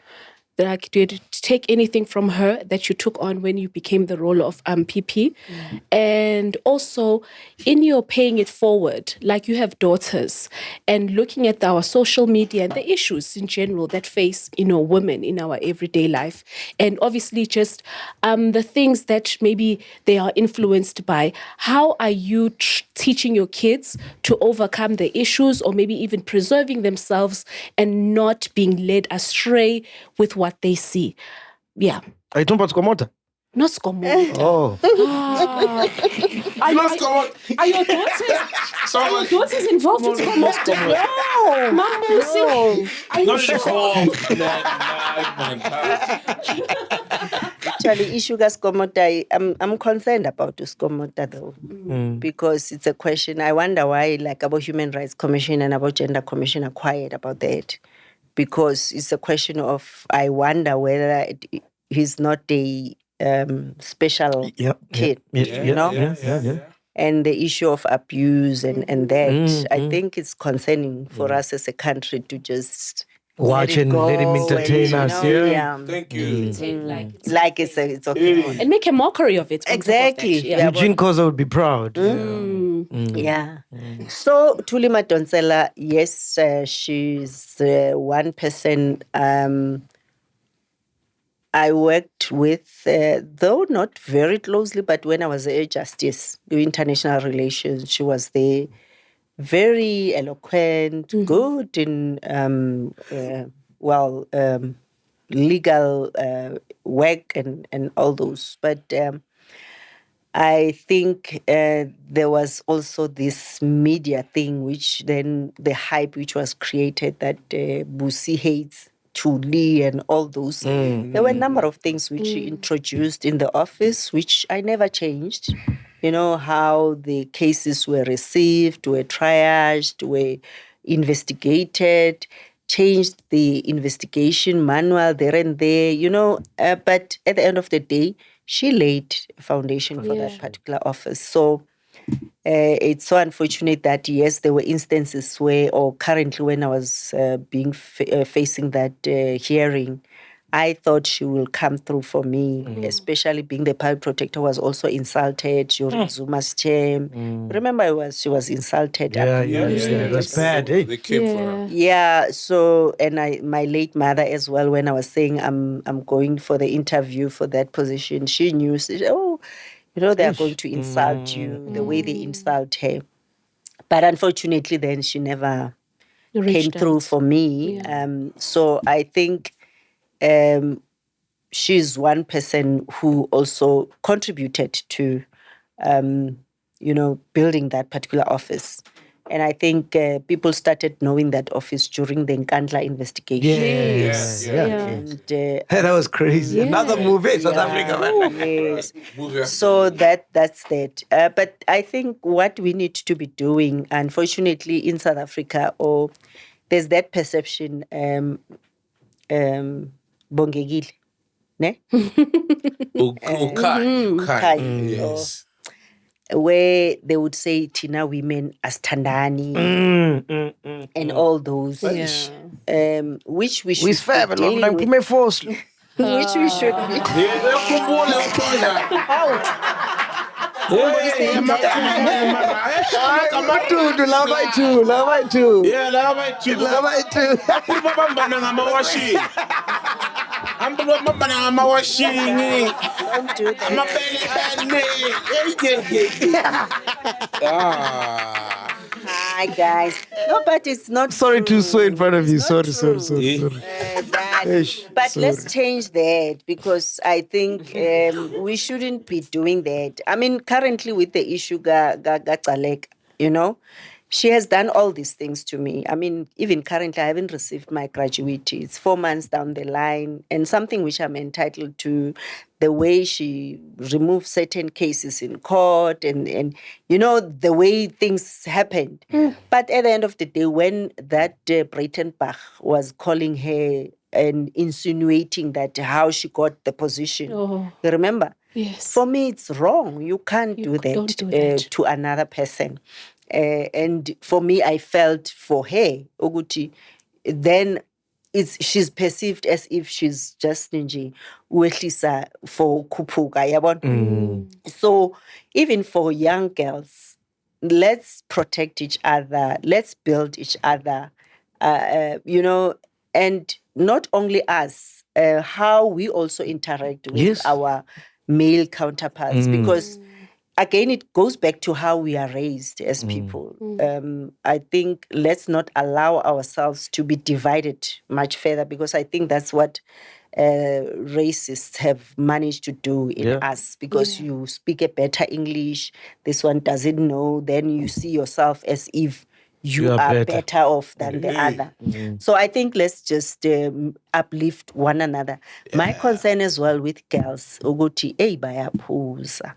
D: Like, did you take anything from her that you took on when you became the role of PP? And also, in your paying it forward, like you have daughters, and looking at our social media and the issues in general that face, women in our everyday life, and obviously just the things that maybe they are influenced by. How are you teaching your kids to overcome the issues, or maybe even preserving themselves and not being led astray with what they see? Yeah.
A: Are you talking about Skomota?
D: Not Skomota.
A: Oh.
D: Are your daughters involved in Skomota?
B: No.
D: Mama, are you
C: Not
D: sure?
B: Actually, issue Skomota, I'm concerned about Skomota though, because it's a question. I wonder why, about Human Rights Commission and about Gender Commission are quiet about that, because it's a question of, I wonder whether he's not a special kid,
A: Yeah.
B: and the issue of abuse and that. I think it's concerning for us as a country to just
A: Watch and let him entertain us. Yeah.
C: Thank you.
B: Like it's okay.
D: And make a mockery of it.
B: Exactly.
D: Yeah.
A: Eugene Koza would be proud.
B: Yeah. So Thuli Madonsela, yes, she's one person I worked with, though not very closely, but when I was a justice, international relations, she was there. Very eloquent, good in legal work and all those. But I think there was also this media thing, which then the hype which was created that Busi hates Thuli and all those. There were a number of things which she introduced in the office, which I never changed. How the cases were received, were triaged, were investigated, changed the investigation manual there and there, but at the end of the day, she laid a foundation for that particular office. So it's so unfortunate that, yes, there were instances where, or currently when I was facing that hearing, I thought she will come through for me, especially being the public protector was also insulted during Zuma's term. Remember, she was insulted.
A: Yeah. That's bad, eh?
C: They came for her.
B: Yeah, so, and my late mother as well, when I was saying I'm going for the interview for that position, she knew, they are going to insult you the way they insult her. But unfortunately, then she never came through for me. So I think she's one person who also contributed to, building that particular office. And I think people started knowing that office during the Nkandla investigation.
A: Yes.
C: Yeah.
B: And
A: That was crazy. Another movie, South Africa, man.
B: Yes.
C: Movie after
B: So that's that. But I think what we need to be doing, unfortunately, in South Africa, or there's that perception, bongegile, ne?
C: Ukhaya. Yes.
B: Where they would say Tina women asithandani and all those, which we should
A: We's
B: be
A: fab,
B: dealing
A: and
B: with,
A: I'm forced.
B: which we should be. Don't do that. Hi guys. No, but it's not
A: Sorry
B: true.
A: to swear in front of you.
B: It's not
A: Sorry.
B: true. But let's change that, because I think we shouldn't be doing that. I mean, currently with the issue Gacaleka, she has done all these things to me. I mean, even currently, I haven't received my gratuity. It's 4 months down the line, and something which I'm entitled to, the way she removed certain cases in court and the way things happened. But at the end of the day, when that Breitenbach was calling her and insinuating that how she got the position, you remember?
D: Yes.
B: For me, it's wrong. You can't do that,
D: don't do that.
B: To another person. And for me, I felt for her, Oguti, then she's perceived as if she's just ninji wehlisa for kupuka, yabon. So even for young girls, let's protect each other, let's build each other, and not only us, how we also interact with our male counterparts, because again, it goes back to how we are raised as people. I think let's not allow ourselves to be divided much further, because I think that's what racists have managed to do in us, because you speak a better English, this one doesn't know, then you see yourself as if you are better off than the other. So I think let's just uplift one another. My concern as well with girls, Uguti, bayaphuza.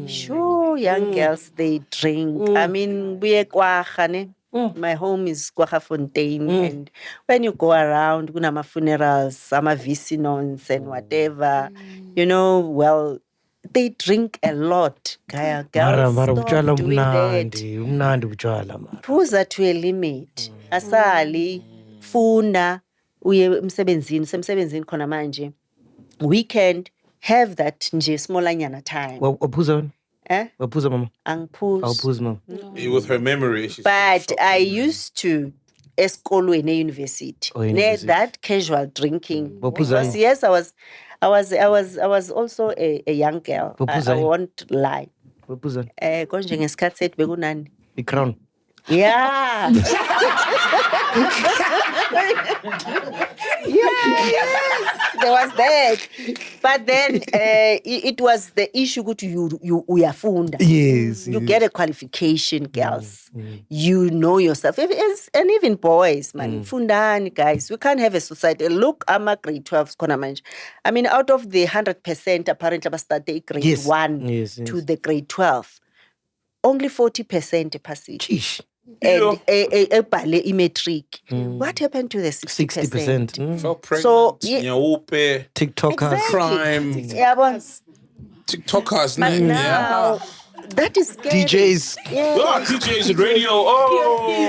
B: Sure, young girls, they drink. I mean, my home is Kwaggafontein, and when you go around, kuna funerals, some vicinons and whatever, well, they drink a lot. Girls, stop doing that. Phuza to a limit. Asali, funda, uye emsebenzini khona manje. Weekend, have that nje smallanyana time.
A: Waphuza mama.
B: Angiphuzi.
A: Mama.
C: With her memory.
B: But I used to esikolweni university. That casual drinking. Because yes, I was also a young girl. I won't lie. Konje ngesikhathi sethu bekunani?
A: The crown.
B: Yeah. Yes, there was that. But then it was the issue to you uyafunda.
A: Yes.
B: You get a qualification, girls. You know yourself. And even boys, man. Fundani, guys. We can't have a society. Look, I'm a grade 12 khona manje. I mean, out of the 100%, apparently, I started grade 1 to the grade 12. Only 40% passage. And a metric. What happened to the 60%?
C: Fell pregnant.
B: So
A: TikTokers.
C: Crime. TikTokers.
B: But now, that is scary.
A: DJs.
C: DJs, radio.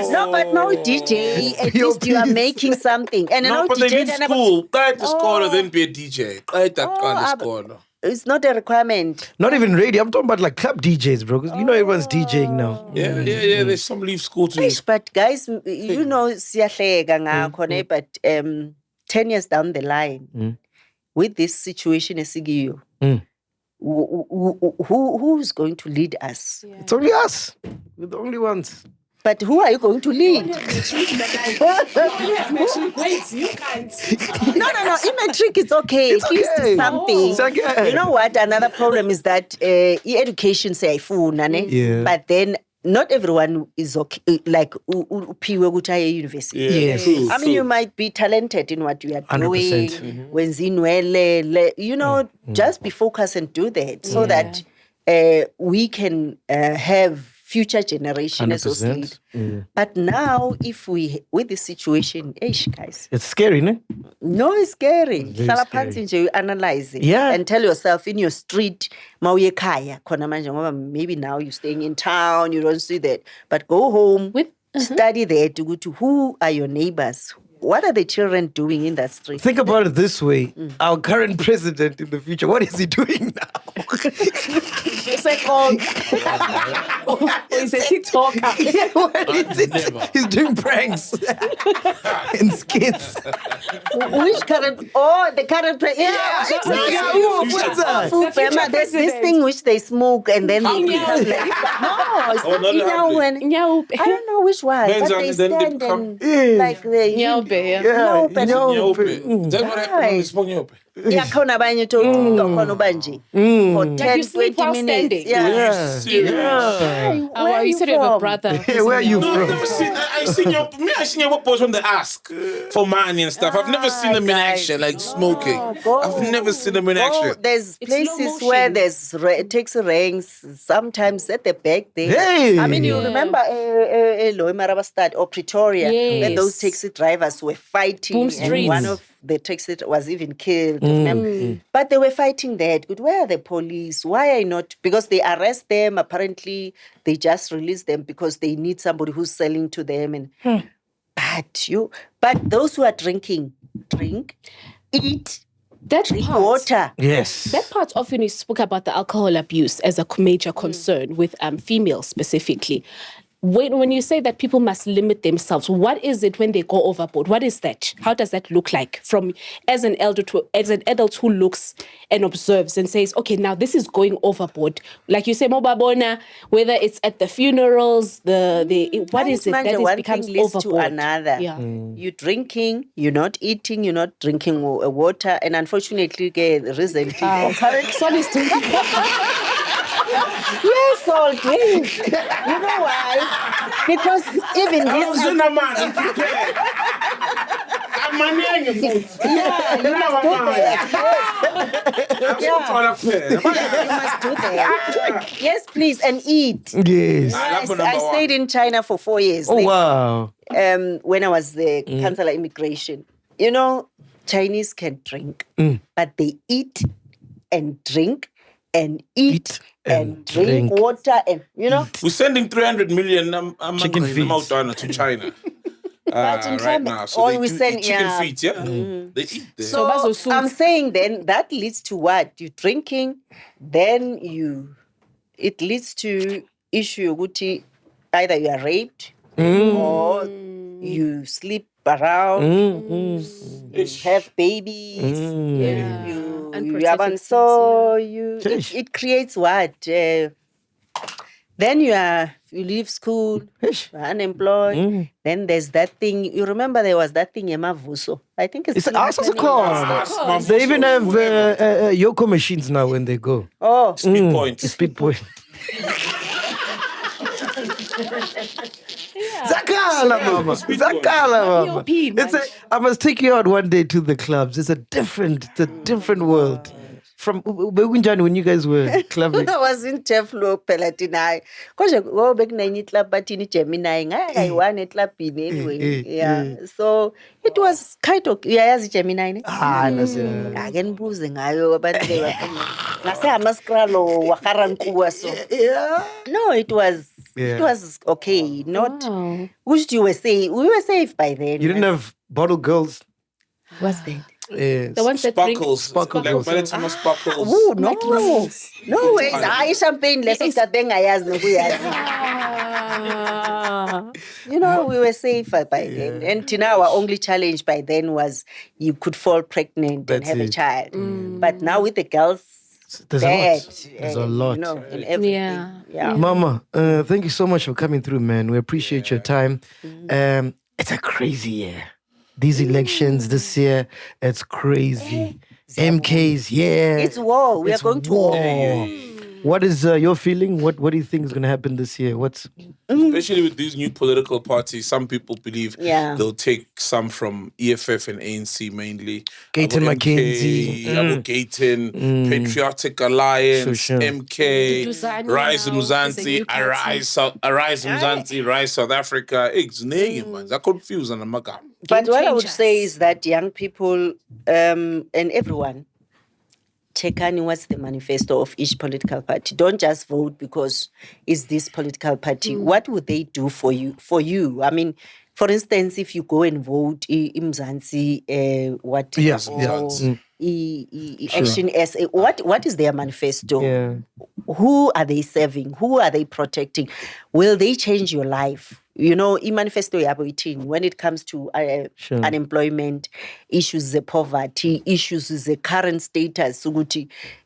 B: No, but no DJ. At least you are making something. And
C: no, but they leave school. Guide the scholar, then be a DJ. Guide that kind of scholar.
B: It's not a requirement.
A: Not even radio. I'm talking about like club DJs, bro. Because everyone's DJing now.
C: Yeah. There's some leave school too.
B: But guys, siyahleka ngakho, but 10 years down the line, with this situation esikiyo, who's going to lead us?
A: Yeah. It's only us. We're the only ones.
B: But who are you going to lead? No. E-matric is okay. It's at least something.
A: It's okay.
B: You know what? Another problem is that education say but then not everyone is okay, like uphiwe ukuthi aye university.
A: Yes.
B: I mean, you might be talented in what you are
A: 100%.
B: doing. Just be focused and do that so that we can have future generation as
A: 100%.
B: But now, if we with this situation, guys,
A: it's scary, no?
B: no, it's scary.
A: Very scary.
B: You analyze it and tell yourself in your street, maybe now you're staying in town, you don't see that, but go home, study there to go to who are your neighbors. What are the children doing in that street?
A: Think about it this way. Our current president in the future, what is he doing now?
B: It's like, oh,
D: He's a TikToker.
A: He's doing pranks and skits.
B: which current? Oh, the current president. There's this thing which they smoke and then they become like, no, it's not Inyawu. I don't know which one, but they stand and like the
D: Nyaube,
C: Is that what happened when you smoke nyope?
B: khona abanye to khona ubanje for 10 20 minutes.
D: Oh, you said you have a brother.
A: Where are you from?
C: I seen your post when they ask for money and stuff. I've never seen them in action, like smoking. I've never seen them in action.
B: There's places where it takes ranks sometimes at the back there.
A: Hey.
B: I mean, you remember Loimarabastad or Pretoria, where those taxi drivers were fighting and one of the taxi was even killed. But they were fighting that. Good. Where are the police? Why are not? Because they arrest them. Apparently, they just release them because they need somebody who's selling to them. And but those who are drinking, drink, eat. Drink water.
A: Yes.
D: That part often you spoke about the alcohol abuse as a major concern with females specifically. When you say that people must limit themselves, what is it when they go overboard? What is that? How does that look like from as an adult who looks and observes and says, okay, now this is going overboard. Like you say, Mobabona, whether it's at the funerals, what is it that it becomes overboard?
B: To another. Yeah. You're drinking, you're not eating, you're not drinking water, and unfortunately, recently, yes, all drink. You know why? Because even this. You must do that. Yes, please, and eat.
A: Yes.
B: I stayed in China for 4 years.
A: Oh, wow.
B: When I was the consular immigration. You know, Chinese can drink, but they eat and drink and eat and drink water, and we're
C: sending 300 million
A: chicken feet
C: to China right now. So they eat chicken feet, they eat them.
B: So I'm saying then that leads to what? You're drinking, then it leads to issue guti, either you are raped or you sleep around, you have babies, it creates what? Then you leave school, you're unemployed. Then there's that thing. You remember there was that thing, Emavuso. I think it's
A: also called. They even have Yoko machines now when they go.
B: Oh,
C: speed point.
A: Speed point. Zakala, mama. I must take you out one day to the clubs. It's a different world. From when you guys were clubbing.
B: I was in Teflo Pelatinai. Because I go back to club, but in Gemini, I won a club anyway. So it was kind of Gemini.
A: No,
B: Again, boozing. But they were. No, it was. It was okay. Not. Which you were saying, we were safe by then.
A: You didn't have bottle girls.
B: What's that?
A: Yes.
D: The ones that
C: Sparkles.
D: Sparkles.
C: Like by the time of sparkles.
B: Oh, no way. I champagne less that thing I has no we were safe by then. And Tina, our only challenge by then was you could fall pregnant and have a child. But now with the girls,
A: there's a lot.
B: In everything. Yeah.
A: Mama, thank you so much for coming through, man. We appreciate your time. It's a crazy year. These elections this year, it's crazy. MKs,
B: It's war. We are going to war.
A: What is your feeling? What do you think is going to happen this year?
C: Especially with these new political parties, some people believe they'll take some from EFF and ANC mainly.
A: Gayton McKenzie.
C: Gayton, Patriotic Alliance,
A: Sure.
C: MK,
D: Duzani
C: Rise
D: now is a
C: Mzansi,
D: new party.
C: Arise Mzansi, Rise South Africa. It's man. They're confused on the magam.
B: But what I would
D: changers.
B: say is that young people and everyone, checkani what's the manifesto of each political party. Don't just vote because it's this political party. What would they do for you? I mean, for instance, if you go and vote Mzansi, Action SA, what is their manifesto?
A: Yeah.
B: Who are they serving? Who are they protecting? Will they change your life? You know, manifesto yabo when it comes to unemployment issues, the poverty issues, the current status,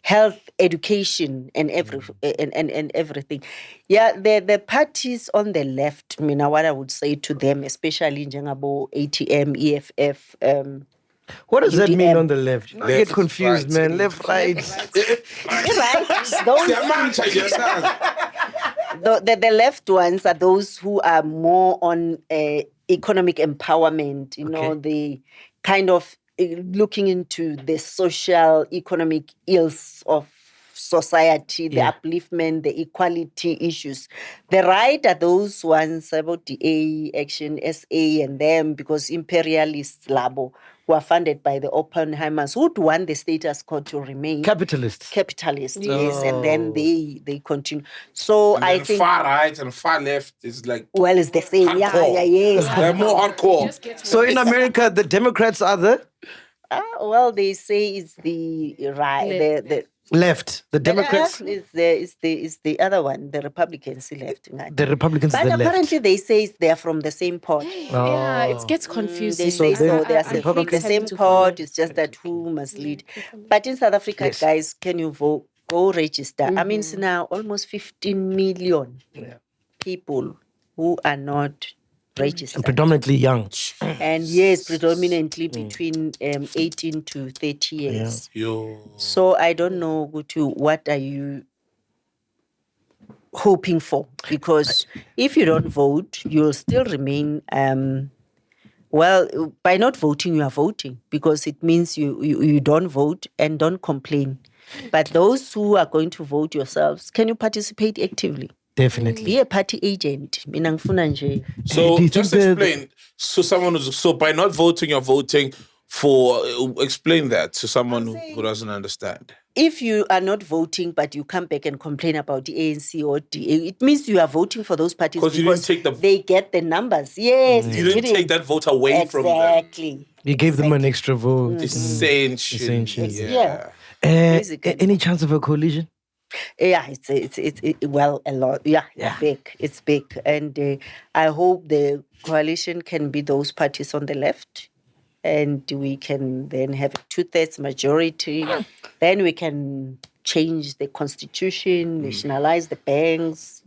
B: health, education, and everything. Yeah, the parties on the left. I mean, what I would say to them, especially in Jangabo, ATM, EFF.
A: What does that
B: UDM.
A: mean on the left? I get confused,
C: right.
A: man. Left, right.
B: The left ones are those who are more on economic empowerment, you know, the kind of looking into the social, economic ills of society, the upliftment, the equality issues. The right are those ones about the Action SA and them, because imperialists, Labo, who are funded by the Oppenheimers, who would want the status quo to remain.
A: Capitalists.
B: Yes, and then they continue. So
C: And
B: I
C: then
B: think
C: far right and far left is like
B: it's the same.
C: hardcore.
B: Yes.
C: They're more hardcore.
A: So in America, the Democrats are the
B: They say it's the right, the
A: left. The Democrats,
B: is the other one, the Republicans left.
A: the Republicans,
B: But
A: the left.
B: apparently they say they're from the same pot.
D: Yeah, it gets confusing.
B: They say so. They are
D: I
B: from
D: hate
B: the
D: having
B: same
D: to
B: pot. It's just that who must lead. But in South Africa, guys, can you vote? Go register. I mean, it's now almost 15 million people who are not registered.
A: And predominantly young.
B: And yes, predominantly between 18 to 30 years.
C: Yo.
B: So I don't know, Gutu, what are you hoping for? Because if you don't vote, you'll still remain, by not voting, you are voting, because it means you don't vote and don't complain. But those who are going to vote yourselves, can you participate actively?
A: Definitely.
B: Be a party agent. Mina ngifuna nje.
C: So
A: Do you
C: just
A: think
C: explain. So by not voting, you're voting for. Explain that to someone who doesn't understand.
B: If you are not voting, but you come back and complain about the ANC or DA, it means you are voting for those parties
C: Because you didn't take
B: they get the numbers. Yes,
C: You didn't take that vote away from them.
B: Exactly.
A: You gave them an extra vote.
C: Insane shit.
B: Yeah. Basically.
A: Any chance of a coalition?
B: Yeah, it's a lot. Yeah, it's big. And I hope the coalition can be those parties on the left, and we can then have a 2/3 majority. Then we can change the constitution, nationalize the banks,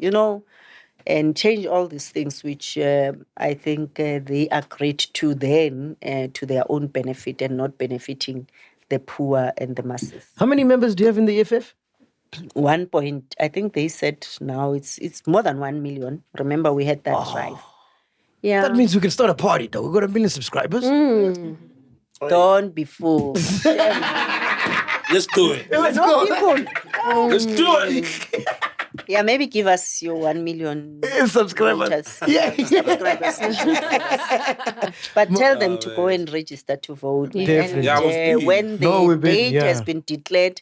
B: and change all these things, which I think they agreed to then to their own benefit and not benefiting the poor and the masses.
A: How many members do you have in the EFF?
B: I think they said now it's more than 1 million. Remember, we had that drive. Yeah.
A: That means we can start a party, though. We've got 1 million subscribers.
B: Don't be fooled.
C: Let's do it.
A: Let's go.
C: Let's do it.
B: Yeah, maybe give us your 1 million
A: Subscribers. Yeah.
B: But tell them to go and register to vote.
A: Definitely.
B: And when the date has been declared,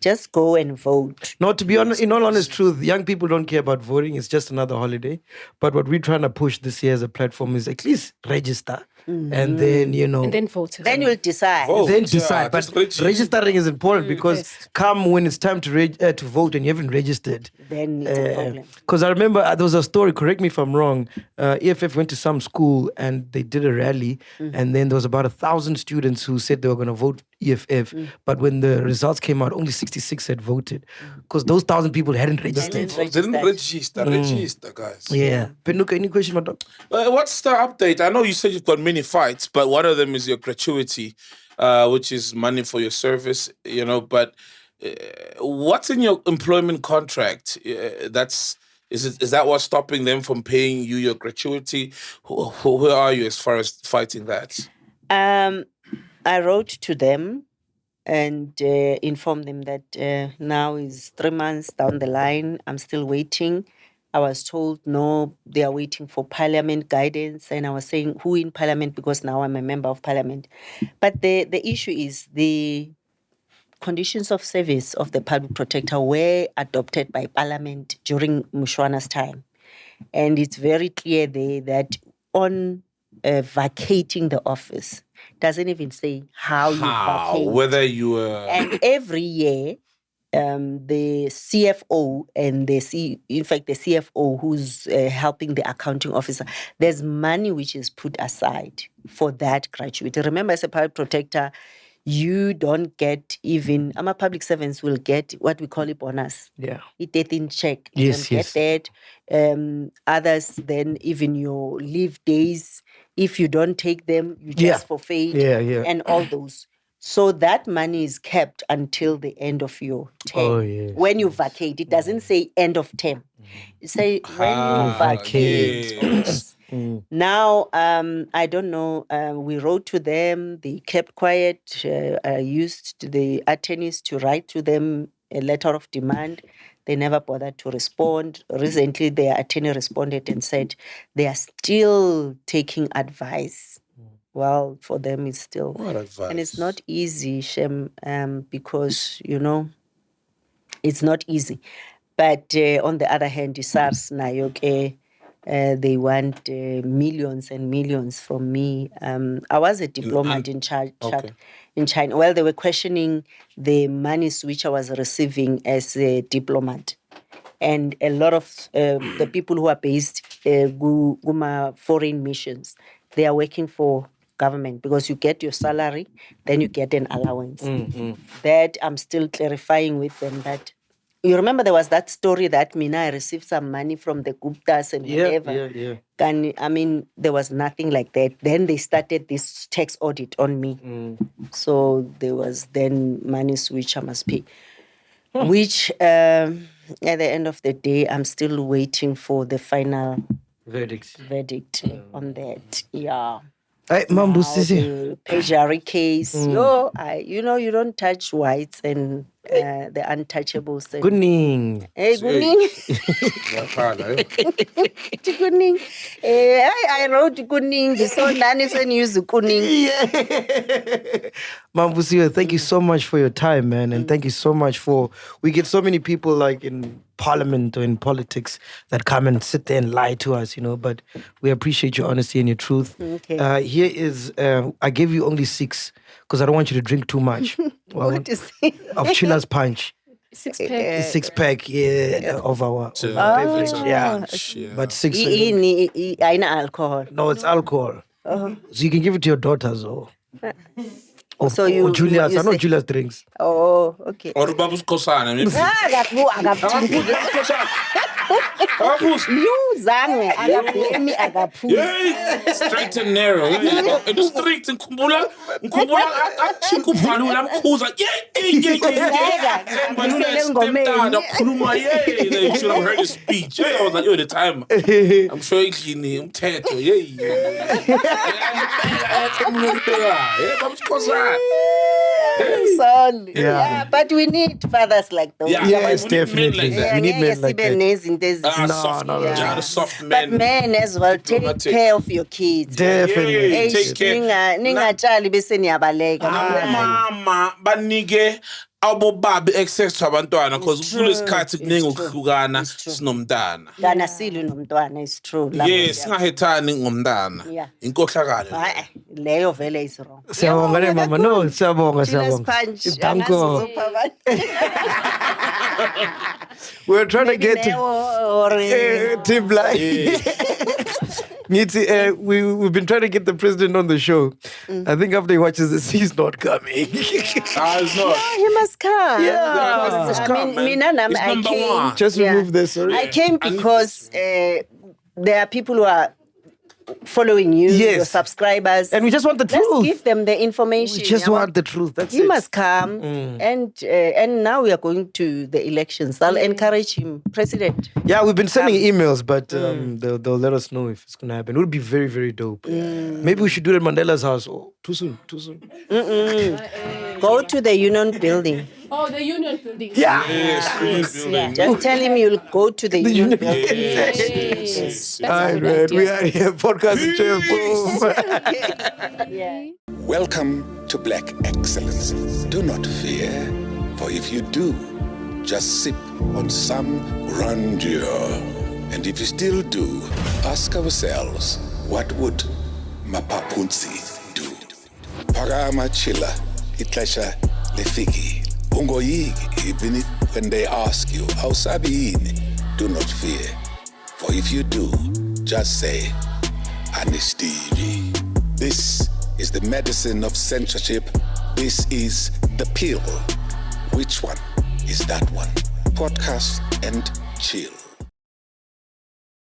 B: just go and vote.
A: No, to be honest, in all honest truth, young people don't care about voting. It's just another holiday. But what we're trying to push this year as a platform is at least register. And then,
D: And then vote.
B: Then you'll decide.
C: Vote.
A: Then decide. But
C: just
A: registering is important because come when it's time to vote and you haven't registered.
B: Then it's a problem.
A: Because I remember there was a story, correct me if I'm wrong, EFF went to some school and they did a rally and then there was about 1,000 students who said they were going to vote EFF. But when the results came out, only 66 had voted because those 1,000 people hadn't registered.
C: Didn't register, guys.
A: Yeah. Penuka, any question, madam?
C: What's the update? I know you said you've got many fights, but one of them is your gratuity, which is money for your service, but what's in your employment contract? Is that what's stopping them from paying you your gratuity? Where are you as far as fighting that?
B: I wrote to them and informed them that now is 3 months down the line. I'm still waiting. I was told, no, they are waiting for Parliament guidance. And I was saying, who in Parliament? Because now I'm a member of Parliament. But the issue is the conditions of service of the public protector were adopted by Parliament during Mushwana's time. And it's very clear there that on vacating the office, doesn't even say how you vacate.
C: Whether you
B: And every year, the CFO and the CFO who's helping the accounting officer, there's money which is put aside for that gratuity. Remember, as a public protector, you don't get even, public servants will get what we call a bonus.
A: Yeah.
B: It in check.
A: Yes,
B: you
A: yes.
B: Get that. Others, then even your leave days, if you don't take them, you just forfeit.
A: Yeah.
B: And all those. So that money is kept until the end of your term.
A: Oh, yes.
B: When you vacate, it doesn't say end of term. It say when you vacate.
C: yes.
B: Now, I don't know. We wrote to them. They kept quiet. I used the attorneys to write to them a letter of demand. They never bothered to respond. Recently, their attorney responded and said they are still taking advice. Well, for them, it's still...
C: What advice?
B: And it's not easy, Shem, because, it's not easy. But on the other hand, the SARS, Nayoke, they want millions and millions from me. I was a diplomat in China. Well, they were questioning the monies which I was receiving as a diplomat. And a lot of the people who are based Guma foreign missions, they are working for government because you get your salary, then you get an allowance. That I'm still clarifying with them that you remember there was that story that I received some money from the Guptas and whatever. Yeah. There was nothing like that. Then they started this tax audit on me. So there was then monies which I must pay. Which at the end of the day, I'm still waiting for the final verdict on that. Yeah.
A: Hey,
B: The Pejari case. You don't touch whites and the untouchables.
A: Good evening.
B: Hey, good evening. Good evening. I wrote good evening. So none is use good evening.
A: Busisiwe, thank you so much for your time, man. And thank you so much we get so many people like in parliament or in politics that come and sit there and lie to us, but we appreciate your honesty and your truth.
B: Okay.
A: Here is, I gave you only 6 because I don't want you to drink too much.
B: What is it?
A: Of Chiller's Punch.
D: 6-pack.
A: 6-pack, of our beverage. Yeah. But 6.
B: Aina alcohol.
A: No, it's alcohol. So you can give it to your daughters or
B: So
A: Julius. I know
B: say-
A: Julius drinks.
B: Oh, okay.
C: Or Babu's Kosana.
B: You zange akaphumi akaphuzi.
C: Yay! Straight and narrow. In the street in Kumbula, Chikupalula, Mkhuza. You should have heard his speech. I was like, the time. I'm sure he's in him.
B: Sorry. Yeah, but we need fathers like those.
A: Yes,
C: we need men
A: definitely.
C: like that.
A: We need men like that.
C: The soft men.
B: But men as well, take
C: Diplomatic.
B: care of your kids.
A: Definitely.
C: Yeah, take care.
B: Ningatshali bese niyabaleka.
C: Mama banike abobabi access to abantwana because kule sikhathi kuningi ukuhlukana sinomntana.
B: Kana silo nomntwana, it's true.
C: Yes, singahethani ngomntana.
B: Yeah.
C: Inkohlakalo.
B: Leyo vele is wrong.
A: Siyabonga ne mama. No, siyabonga,
B: Julius
A: siyabonga.
B: Punch,
A: Thank you.
B: angazizupha
A: We're trying to get to
B: or
A: Tim Black. We've been trying to get the president on the show. I think after he watches this, he's not coming.
C: It's not.
B: he must come.
A: Yeah.
C: It's come, man. It's
B: I
C: number
B: came.
C: one.
A: Just remove this. Sorry.
B: I came because there are people who are following you,
A: Yes.
B: your subscribers.
A: And we just want the
B: Let's
A: truth.
B: give them the information.
A: We just want the truth. That's
B: He
A: it.
B: must come, and now we are going to the elections. I'll encourage him, President.
A: Yeah, we've been sending emails, but they'll let us know if it's gonna happen. It would be very, very dope. Maybe we should do it at Mandela's house. Oh, too soon.
B: Go to the Union Building.
D: Oh, the Union Building.
A: Yeah.
C: Yes, building.
B: Just tell him you'll go to the Union Building.
D: Yes.
A: All right, man. We are here. Podcast with Chill.
B: Yeah.
E: Welcome to Black Excellence. Do not fear, for if you do, just sip on some grandeur. And if you still do, ask ourselves, what would Mapapunzi do? Parama chila, itlesha lefiki. Ungoyiki, even when they ask you, how sabini, do not fear. For if you do, just say, Anistivi. This is the medicine of censorship. This is the pill. Which one is that one? Podcast and chill.